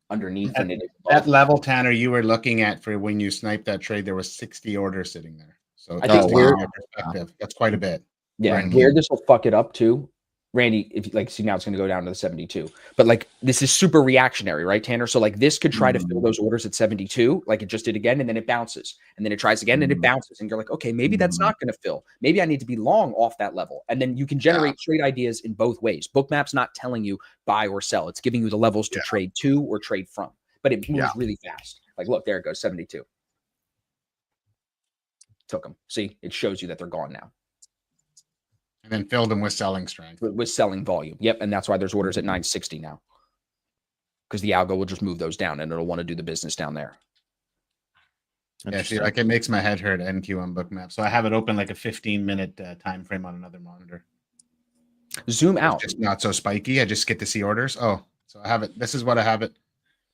underneath and it that level, Tanner, you were looking at for when you sniped that trade, there was 60 orders sitting there. So I think perspective, that's quite a bit. Yeah, where this will fuck it up too, Randy. If like see now it's going to go down to the 72, but like this is super reactionary, right, Tanner? So like this could try to fill those orders at 72, like it just did again, and then it bounces, and then it tries again, and it bounces, and you're like, okay, maybe that's not going to fill. Maybe I need to be long off that level, and then you can generate trade ideas in both ways. Bookmap's not telling you buy or sell; it's giving you the levels to trade to or trade from, but it moves really fast. Like look, there it goes, 72. Took them. See, it shows you that they're gone now. And then filled them with selling strength. With selling volume. Yep. And that's why there's orders at 960 now. Because the algo will just move those down and it'll want to do the business down there. Yeah, see, like it makes my head hurt NQ on Bookmap. So I have it open like a 15-minute time frame on another monitor. Zoom out. It's just not so spiky. I just get to see orders. Oh, so I have it. This is what I have it.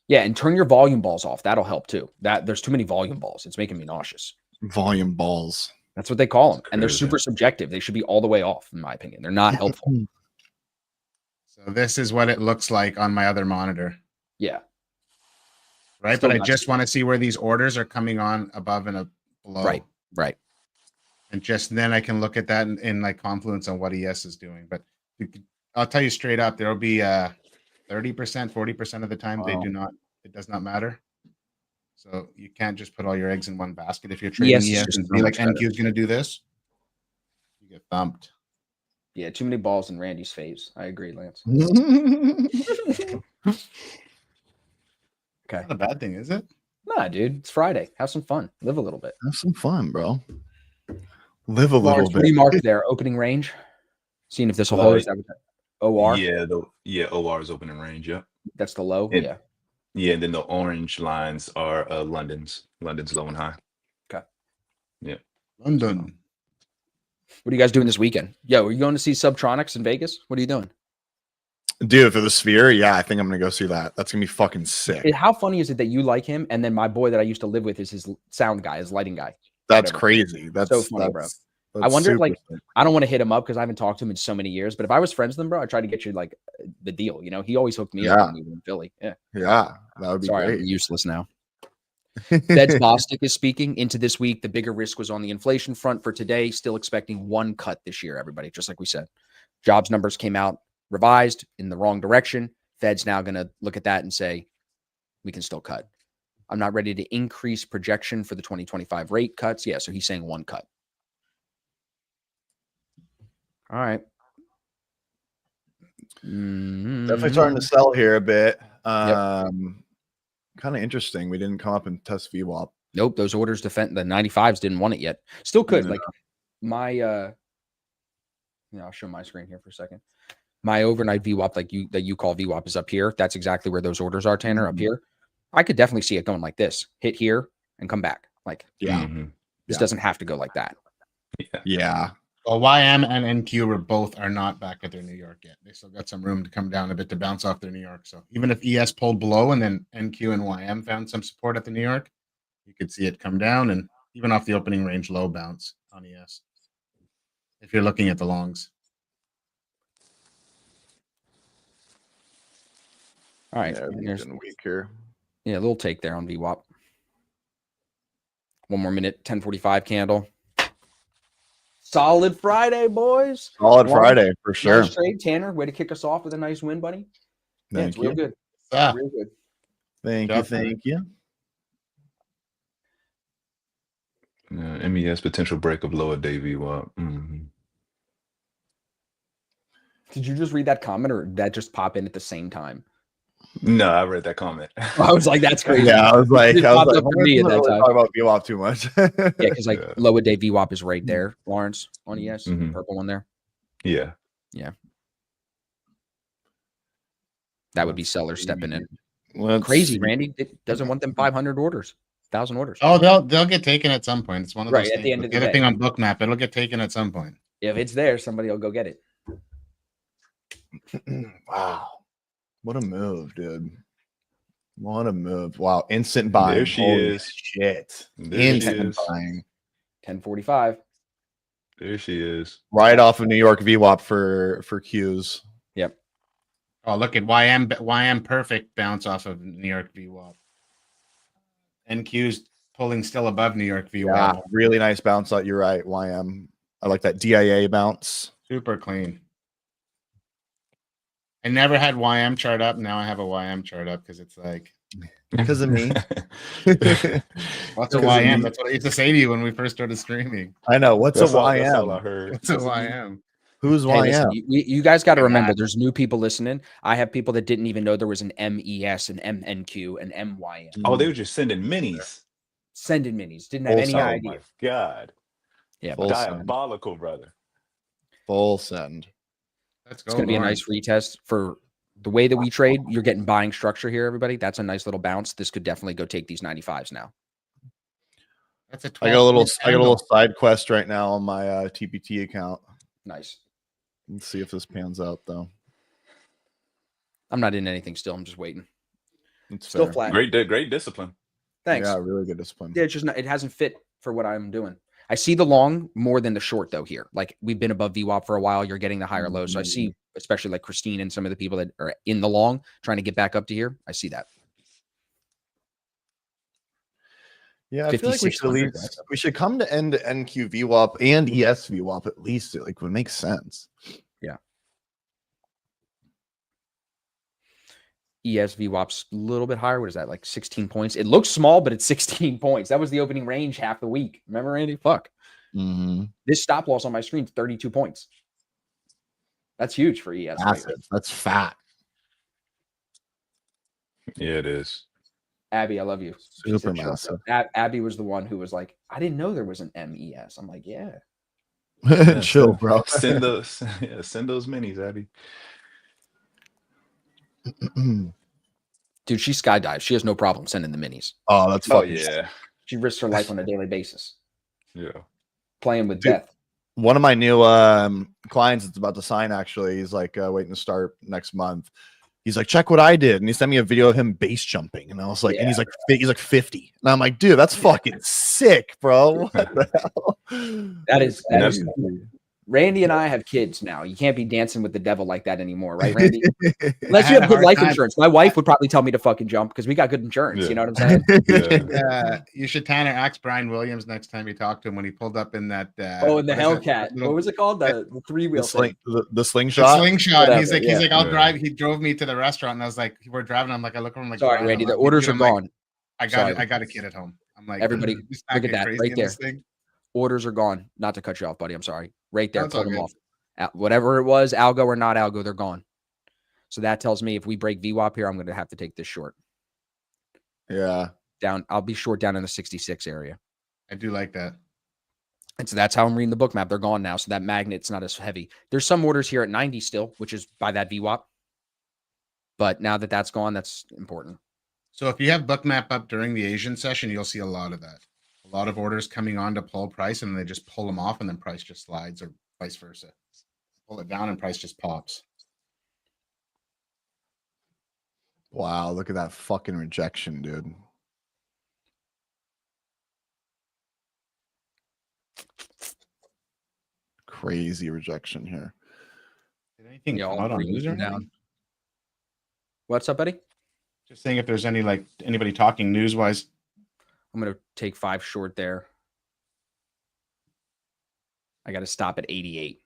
Yeah, and turn your volume balls off. That'll help too. There's too many volume balls. It's making me nauseous. Volume balls. That's what they call them. That's And they're crazy. super subjective. They should be all the way off, in my opinion. They're not helpful. So this is what it looks like on my other monitor, Yeah. right? Still But I not just super. want to see where these orders are coming on above and below. Right. Right. And just then I can look at that in like Confluence on what ES is doing. But I'll tell you straight up, there'll be 30%, 40% of the time they Wow. do not, it does not matter. So you can't just put all your eggs in one basket. If you're trading ES is ES just and so be like much better. NQ is going to do this, you get thumped. Yeah, too many balls in Randy's face. I agree, Lance. Okay. Not a bad thing, is it? Nah, dude. It's Friday. Have some fun. Live a little bit. Have some fun, bro. Live a little Lawrence, what do bit. you mark there? Opening range? Seeing if this will hold. Is that what OR? Yeah, OR is opening range. Yep. That's the low? And- Yeah. Yeah, and then the orange lines are London's low and high. Okay. Yeah. London. What are you guys doing this weekend? Yo, are you going to see Subtronics in Vegas? What are you doing? Dude, for the Sphere, yeah, I think I'm gonna go see that. That's gonna be fucking sick. How funny is it that you like him, and then my boy that I used to live with is his sound guy, his lighting guy? That's whatever. crazy. That's So funny, bro. that's I wonder if, super like, sick. I don't want to hit him up because I haven't talked to him in so many years. But if I was friends with him, bro, I'd try to get you like the deal. You know, he always hooked me up Yeah. when we were in Philly. Yeah. Yeah, that would be Sorry, great. I'm useless now. Fed's Bostic is speaking into this week. The bigger risk was on the inflation front for today. Still expecting one cut this year, everybody, just like we said. Jobs numbers came out revised in the wrong direction. Fed's now going to look at that and say, we can still cut. I'm not ready to increase projection for the 2025 rate cuts. Yeah, so he's saying one cut. All right. Definitely starting to Mm-hmm. sell here a bit. Kind of interesting. We didn't come up and test VWAP. Nope, those orders defend the 95s didn't want it yet. Still could. No. Like my I'll show my screen here for a second. My overnight VWAP, like you that you call VWAP, is up here. That's exactly where those orders are, Tanner, up here. I could definitely see it going like this. Hit here and come back. Like Yeah. this Yeah. doesn't have to go like that. Yeah. Well, YM and NQ are not back at their New York yet. They still got some room to come down a bit to bounce off their New York. So even if ES pulled below and then NQ and YM found some support at the New York, you could see it come down and even off the opening range low bounce on ES. If you're looking at the longs. All right. Yeah, and there's, weak here. yeah, a little take there on VWAP. One more minute, 1045 candle. Solid Friday, boys. Solid Well, Friday for sure. Nice trade, Tanner. Way to kick us off with a nice win, buddy. Yeah, Thank it's real you. good. Ah, Real good. Thank you. Thank you. MES potential break of lower day VWAP. Did you just read that comment or did that just pop in at the same time? No, I read that comment. I was like, that's crazy. Yeah, I was like, It popped up for me at that time. talk about VWAP too much. Yeah, because like Yeah. lower day VWAP is right there, Lawrence, on ES, Mhm. purple one there. Yeah. That would be sellers stepping in. Let's Crazy, see. Randy. It doesn't want them 500 orders, 1,000 orders. oh, they'll get taken at some point. It's one of Right, those at things. the end of the other day. thing on Bookmap, it'll get taken at some point. If it's there, somebody will go get it. Wow. What a move, dude. What a move. Wow. Instant buying. There she Holy is. shit. There she Instant is. buying. 1045. There she is. Right off of New York VWAP for Qs. Yep. Oh, look at YM perfect bounce off of New York VWAP. NQ's pulling still above New York VWAP. Yeah, really nice bounce out. You're right. YM. I like that DIA bounce. Super clean. I never had YM chart up. Now I have a YM chart up because it's like, Because of me. what's a Because of YM? me. That's what I used to say to you when we first started streaming. I know. What's That's a all I YM? heard. What's a YM? Who's Hey, YM? listen, you guys got to Look at remember, that. there's new people listening. I have people that didn't even know there was an MES, an MNQ, an MYM. Oh, they were just sending minis. Sending minis. Didn't have Full any send. Oh idea. my god. Yeah, Full but send. Diabolical, brother. Full send. Let's go. it's going to be a nice retest for the way that we trade. You're getting buying structure here, everybody. That's a nice little bounce. This could definitely go take these 95s now. That's a I got a little 12 I got a little side quest right now on my TPT account. Nice. Let's see if this pans out though. I'm not in anything still. I'm just waiting. It's Still fair. flat. Great discipline. Thanks. Yeah, really good discipline. Yeah, it's just not, it hasn't fit for what I'm doing. I see the long more than the short though here. Like we've been above VWAP for a while. You're getting the higher low. So I see, especially like Christine and some of the people that are in the long trying to get back up to here. I see that. Yeah, I feel like we should at 5,600. least we should come to end NQ VWAP and ES VWAP at least. It like would make sense. Yeah. ES VWAP's a little bit higher. What is that? Like 16 points. It looks small, but it's 16 points. That was the opening range half the week. Remember, Randy? Fuck. This stop loss on my screen, 32 points. That's huge for ES. Massive. That's fat. Yeah, it is. Abby, I love you. Super said, massive. Abby was the one who was like, I didn't know there was an MES. I'm like, yeah. Chill, bro. Send those minis, Abby. Dude, she skydives. She has no problem sending the minis. Oh, that's Oh fucking yeah. She risks her life on a daily basis. Yeah. Playing with Dude. death. One of my new clients that's about to sign, actually, he's like waiting to start next month. He's like, check what I did. And he sent me a video of him base jumping. And I was like, and he's like 50. And I'm like, dude, that's fucking sick, bro. What the hell? That is Randy and I have kids now. You can't be dancing with the devil like that anymore, right, Randy? Unless you have good life insurance. My wife would probably tell me to fucking jump because we got good insurance. Yeah. You know what I'm saying? You should Tanner ask Brian Williams next time you talk to him when he pulled up in that. In the Hellcat. What was it called? The three-wheel thing. The slingshot. The slingshot. Whatever, he's like, I'll Yeah. drive. He drove me to the restaurant, and I was like, we're driving. I'm like, I look over him like, Sorry, Brian, Randy. I'm The like, orders are I'm like, gone. I got a kid at home. I'm like, Everybody, just not look at get that crazy right in there. this thing. Orders are gone. Not to cut you off, buddy. I'm sorry. Right there. That's Pull all them good. off. Whatever it was, algo or not algo, they're gone. So that tells me if we break VWAP here, I'm going to have to take this short. Yeah. Down. I'll be short down in the 66 area. I do like that. And so that's how I'm reading the book map. They're gone now. So that magnet's not as heavy. There's some orders here at 90 still, which is by that VWAP. But now that that's gone, that's important. So if you have Bookmap up during the Asian session, you'll see a lot of that. A lot of orders coming on to pull price, and they just pull them off, and then price just slides, or vice versa. Pull it down, and price just pops. Wow. Look at that fucking rejection, dude. Crazy rejection here. Did anything Yeah, come all out on three news or moving down. anything? What's up, buddy? Just saying if there's anybody talking news wise. I'm going to take 5 short there. I got to stop at 88.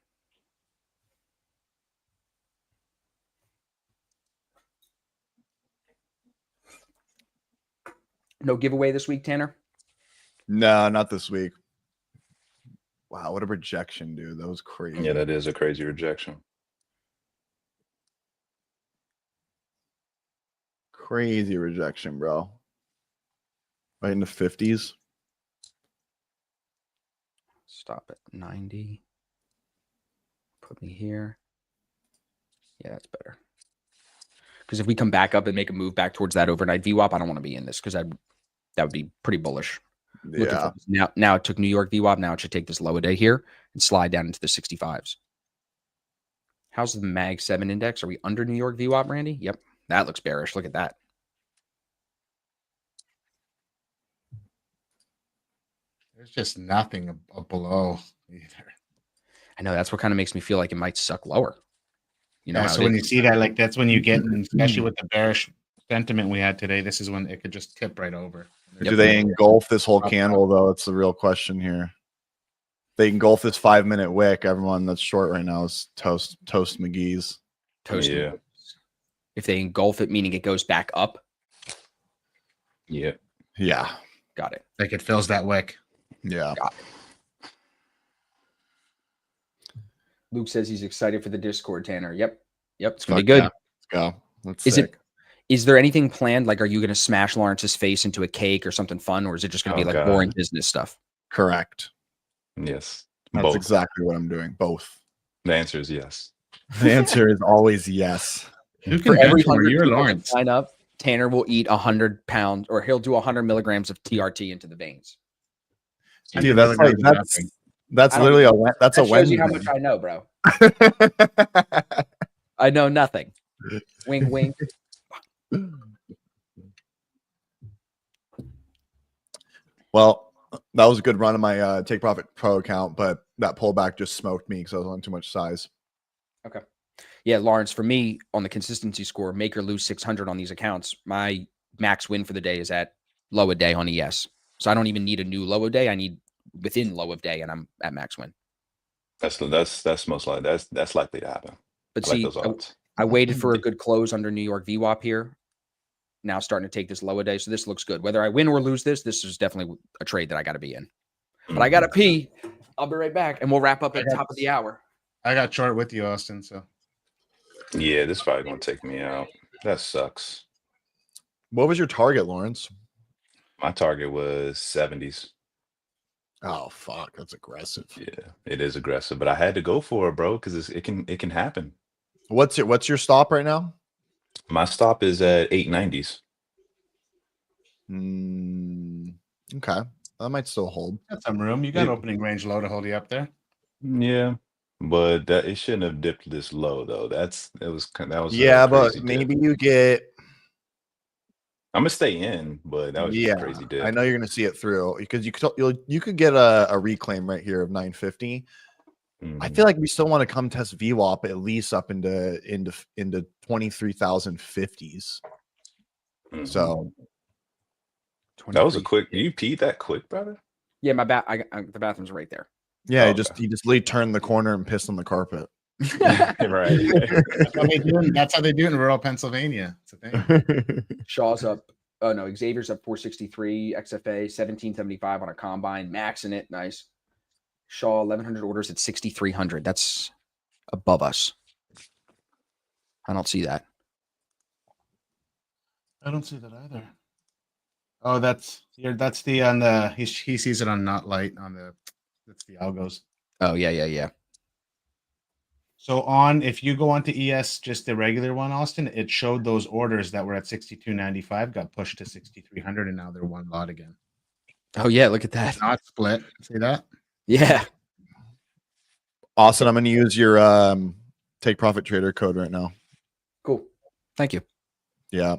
No giveaway this week, Tanner? No, not this week. Wow, what a rejection, dude. That was crazy. Yeah, that is a crazy rejection. Crazy rejection, bro. Right in the 50s. Stop at 90. Put me here. Yeah, that's better. Because if we come back up and make a move back towards that overnight VWAP, I don't want to be in this because that would be pretty bullish. Yeah. Now it took New York VWAP. Now it should take this low a day here and slide down into the 65s. How's the MAG 7 index? Are we under New York VWAP, Randy? Yep. That looks bearish. Look at that. There's just nothing below either. I know that's what kind of makes me feel like it might suck lower. You know, Yeah, so when you see that, like that's when you get, especially with the bearish sentiment we had today, this is when it could just tip right over. Do they engulf this whole candle, though? It's the real question here. They engulf this 5-minute wick. Everyone that's short right now is toast McGee's. toast. Yeah. If they engulf it, meaning it goes back up. Yeah. Yeah. Got it. Like it fills that wick. Yeah. Got it. Luke says he's excited for the Discord, Tanner. Yep. It's gonna be good. Yeah. Let's go. Let's Is there anything planned? Like, are you going to smash Lawrence's face into a cake or something fun? Or is it just going to be like boring business stuff? Correct. Yes. That's Both. exactly what I'm doing. Both. The answer is yes. The answer is always yes. Who For can every bench more, 100 you or people that Lawrence? sign up, Tanner will eat 100 pounds, or he'll do 100 milligrams of TRT into the veins. Dude, that's like, that's literally a That shows Wednesday. you how much I know, bro. I know nothing. Wink, wink. Well, That was a good run on my Take Profit Pro account, but that pullback just smoked me because I was on too much size. Okay. Yeah, Lawrence, for me on the consistency score, make or lose 600 on these accounts, my max win for the day is at low of day on ES. So I don't even need a new low of day. I need within low of day and I'm at max win. That's most likely that's likely to happen. But I like see, those odds. I waited for a good close under New York VWAP here. Now starting to take this low a day. So this looks good. Whether I win or lose this is definitely a trade that I got to be in. But I got to pee. I'll be right back. And we'll wrap up at the top of the hour. I got short with you, Austin. So Yeah, this is probably going to take me out. That sucks. What was your target, Lawrence? My target was 70s. Oh fuck, that's aggressive. Yeah, it is aggressive, but I had to go for it, bro, because it can happen. What's your stop right now? My stop is at 890s. Okay, that might still hold. got some room. You got opening range low to hold you up there. Yeah, but it shouldn't have dipped this low though. That was Yeah, but dip. maybe you get. I'm gonna stay in, but that was just a crazy dip. I know you're gonna see it through because you could get a reclaim right here of 950. I feel like we still want to come test VWAP at least up into 23,050s. So that was a quick. You peed that quick, brother? Yeah, my the bathroom's right there. Yeah, Oh, he just literally turned the corner and pissed on the carpet. Right. That's how they do it in rural Pennsylvania. It's a thing. Shaw's up. Oh no, Xavier's up 463, XFA 1775 on a combine, maxing it. Nice. Shaw 1100 orders at 6,300. That's above us. I don't see that. I don't see that either. Oh, that's the on the he sees it on not light on the that's the algos. Oh yeah. So if you go onto ES, just the regular one, Austin, it showed those orders that were at 62.95 got pushed to 6,300, and now they're one lot again. Oh yeah, look at that. Not split. See that? Yeah. Austin, I'm going to use your Take Profit Trader code right now. Cool. Thank you. Yeah.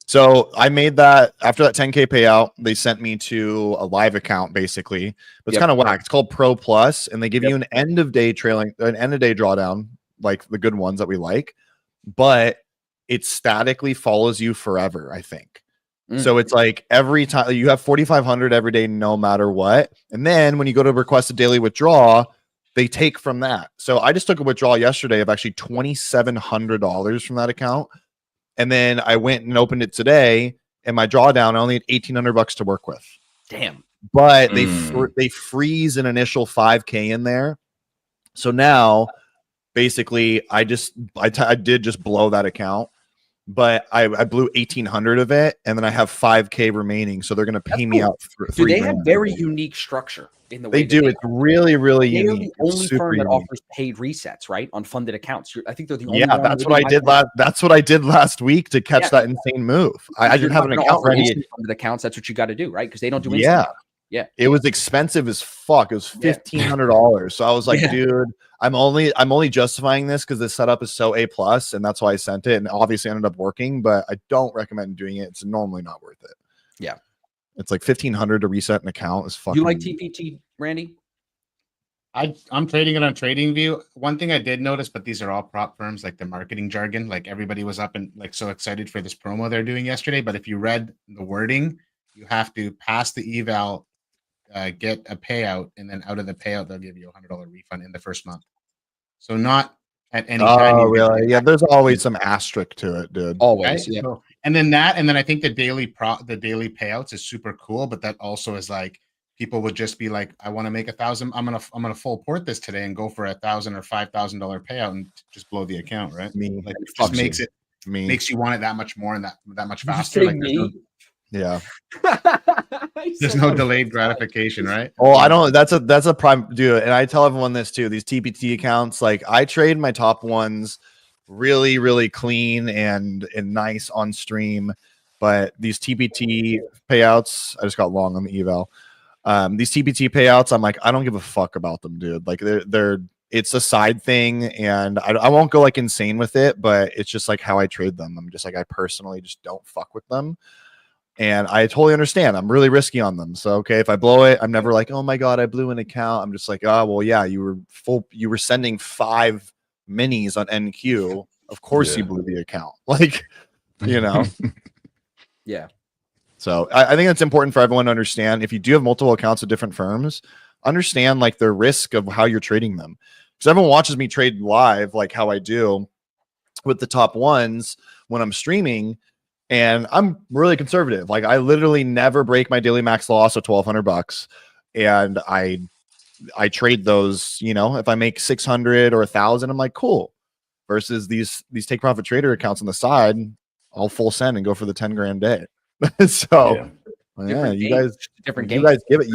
So I made that after that 10K payout. They sent me to a live account basically, but it's kind of whack. It's called Pro Plus, and they give you an end of day drawdown, like the good ones that we like, but it statically follows you forever, I think. So it's like every time you have 4,500 every day, no matter what. And then when you go to request a daily withdrawal, they take from that. So I just took a withdrawal yesterday of actually $2,700 from that account. And then I went and opened it today, and my drawdown, I only had $1,800 to work with. Damn. But they freeze an initial 5K in there. So now, basically, I did just blow that account, but I blew 1,800 of it, and then I have 5K remaining. So they're going to pay me out. Do they have very unique structure in the way they do? It's really, really they're unique. the only firm that offers paid resets, right, on funded accounts. I think they're the only. Yeah, that's what I did That's what I did last week to catch that insane move. I didn't have an account ready. Funded accounts. That's what you got to do, right? Because they don't do. Yeah. It was expensive as fuck. It was $1,500. So I was like, dude, I'm only justifying this because the setup is so A+, and that's why I sent it. And obviously ended up working, but I don't recommend doing it. It's normally not worth it. Yeah. It's like $1,500 to reset an account is fucking. You like TPT, Randy? I'm trading it on TradingView. One thing I did notice, but these are all prop firms, like the marketing jargon, like everybody was up and like so excited for this promo they're doing yesterday. But if you read the wording, you have to pass the eval, get a payout, and then out of the payout they'll give you $100 refund in the first month. So not at any time. Oh, really? Yeah, there's always some asterisk to it, dude. Always. Right? Yeah. So, and then I think the daily payouts is super cool, but that also is like people would just be like, I want to make 1,000. I'm gonna full port this today and go for $1,000 or $5,000 payout and just blow the account, right? Like it just makes you want it that much more and that much faster. Like yeah. There's no delayed gratification, right? Oh, I don't. That's a prime dude, and I tell everyone this too. These TPT accounts, like I trade my top ones really, really clean and nice on stream, but these TPT payouts, I just got long on the eval. These TPT payouts, I'm like, I don't give a fuck about them, dude. Like it's a side thing, and I won't go like insane with it, but it's just like how I trade them. I'm just like I personally just don't fuck with them. And I totally understand. I'm really risky on them. So, okay, if I blow it, I'm never like, oh my God, I blew an account. I'm just like, oh, well, yeah, you were sending 5 minis on NQ. Of course you Yeah. blew the account. Like, you know. Yeah. So I think it's important for everyone to understand, if you do have multiple accounts of different firms, understand like the risk of how you're trading them. Because everyone watches me trade live, like how I do with the top ones when I'm streaming. And I'm really conservative. Like I literally never break my daily max loss of $1,200. And I trade those, you know, if I make 600 or 1,000, I'm like, cool. Versus these take profit trader accounts on the side, I'll full send and go for the 10 grand day. So Yeah. yeah, Different you game.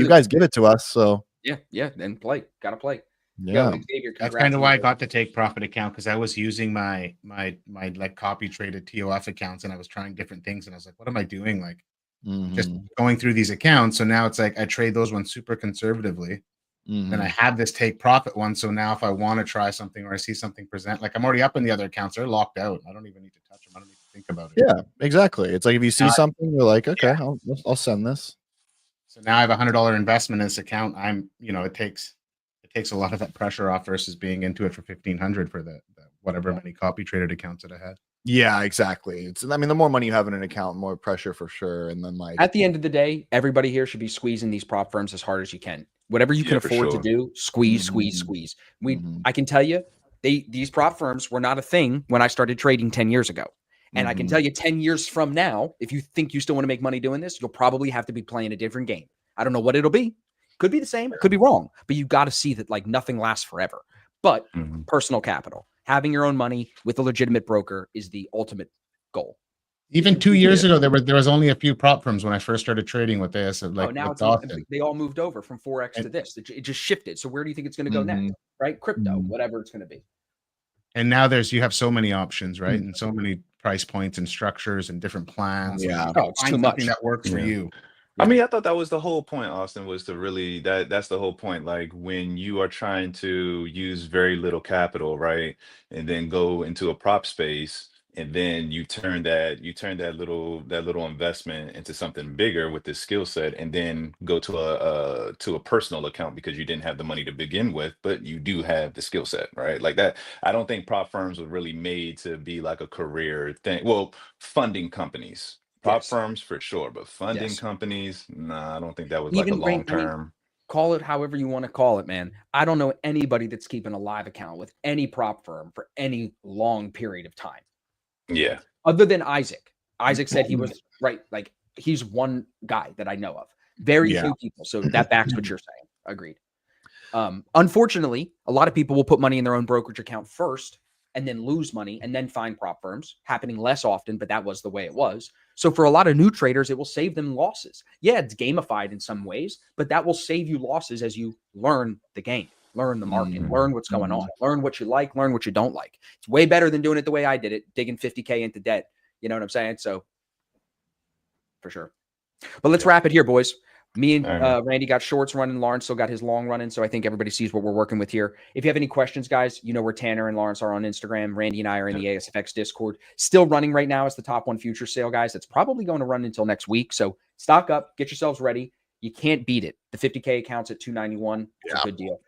guys give it to us. So Yeah. Then gotta play. yeah. Yo, Xavier, That's congrats kind of on why I the- got the take profit account, because I was using my like copy traded TOF accounts, and I was trying different things, and I was like, what am I doing? Like just Mhm. going through these accounts. So now it's like I trade those ones super conservatively. Then I Mhm. have this take profit one. So now if I want to try something or I see something present, like I'm already up in the other accounts, they're locked out. I don't even need to touch them. I don't need to think about it. Yeah, exactly. It's like if you see something, you're like, okay, Yeah. I'll send this. So now I have $100 investment in this account. I'm, it takes a lot of that pressure off versus being into it for 1,500 for the whatever many copy traded accounts that I had. Yeah, exactly. I mean, the more money you have in an account, more pressure for sure. And then like At the end of the day, everybody here should be squeezing these prop firms as hard as you can. Whatever you can Yeah, for afford to sure. do, squeeze. I can tell you, these prop firms were not a thing when I started trading 10 years ago. And I can tell you 10 years from now, if you think you still want to make money doing this, you'll probably have to be playing a different game. I don't know what it'll be. Could be the same, could be wrong, but you got to see that like nothing lasts forever. But Mhm. personal capital, having your own money with a legitimate broker is the ultimate goal. Even 2 years ago, there was only a few prop firms when I first started trading with this. Like now with Dawson. they all moved over from Forex to this. It just shifted. So where do you think it's going to go next? Right? Crypto, whatever it's going to be. And now you have so many options, right? And so many price points and structures and different plans. Yeah. Like, Oh, it's too much. that works for you. I mean, I thought that was the whole point, Austin, was to really that's the whole point. Like when you are trying to use very little capital, right? And then go into a prop space and then you turn that little investment into something bigger with this skill set and then go to a personal account because you didn't have the money to begin with, but you do have the skill set, right? Like that. I don't think prop firms were really made to be like a career thing. Well, funding companies. Prop Yes. firms for sure, but funding Yes. companies, nah, I don't think that was like a Even long I mean, term. call it however you want to call it, man. I don't know anybody that's keeping a live account with any prop firm for any long period of time. Yeah. Other than Isaac. Isaac said he was right. Like he's one guy that I know of. Very few people. So that backs what you're saying. Agreed. Unfortunately, a lot of people will put money in their own brokerage account first and then lose money and then find prop firms, happening less often, but that was the way it was. So for a lot of new traders, it will save them losses. Yeah, it's gamified in some ways, but that will save you losses as you learn the game, learn the market, learn what's going on, learn what you like, learn what you don't like. It's way better than doing it the way I did it, digging 50K into debt. You know what I'm saying? So for sure. But let's wrap it here, boys. Me and Randy got shorts running. Lawrence still got his long running. So I think everybody sees what we're working with here. If you have any questions, guys, you know where Tanner and Lawrence are on Instagram. Randy and I are in the ASFX Discord. Still running right now as the top one future sale, guys. It's probably going to run until next week. So stock up. Get yourselves ready. You can't beat it. The 50K accounts at 291. It's a good deal.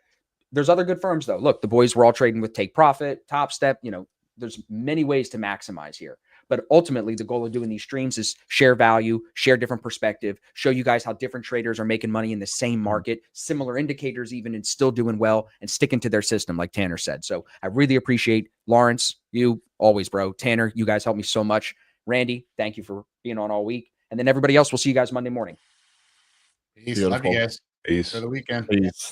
There's other good firms, though. Look, the boys were all trading with Take Profit, Top Step. You know, there's many ways to maximize here. But ultimately, the goal of doing these streams is share value, share different perspective, show you guys how different traders are making money in the same market, similar indicators even, and still doing well and sticking to their system, like Tanner said. So I really appreciate Lawrence, you always, bro. Tanner, you guys help me so much. Randy, thank you for being on all week. And then everybody else, we'll see you guys Monday morning. Peace. Love you guys. Peace. For the weekend. Peace.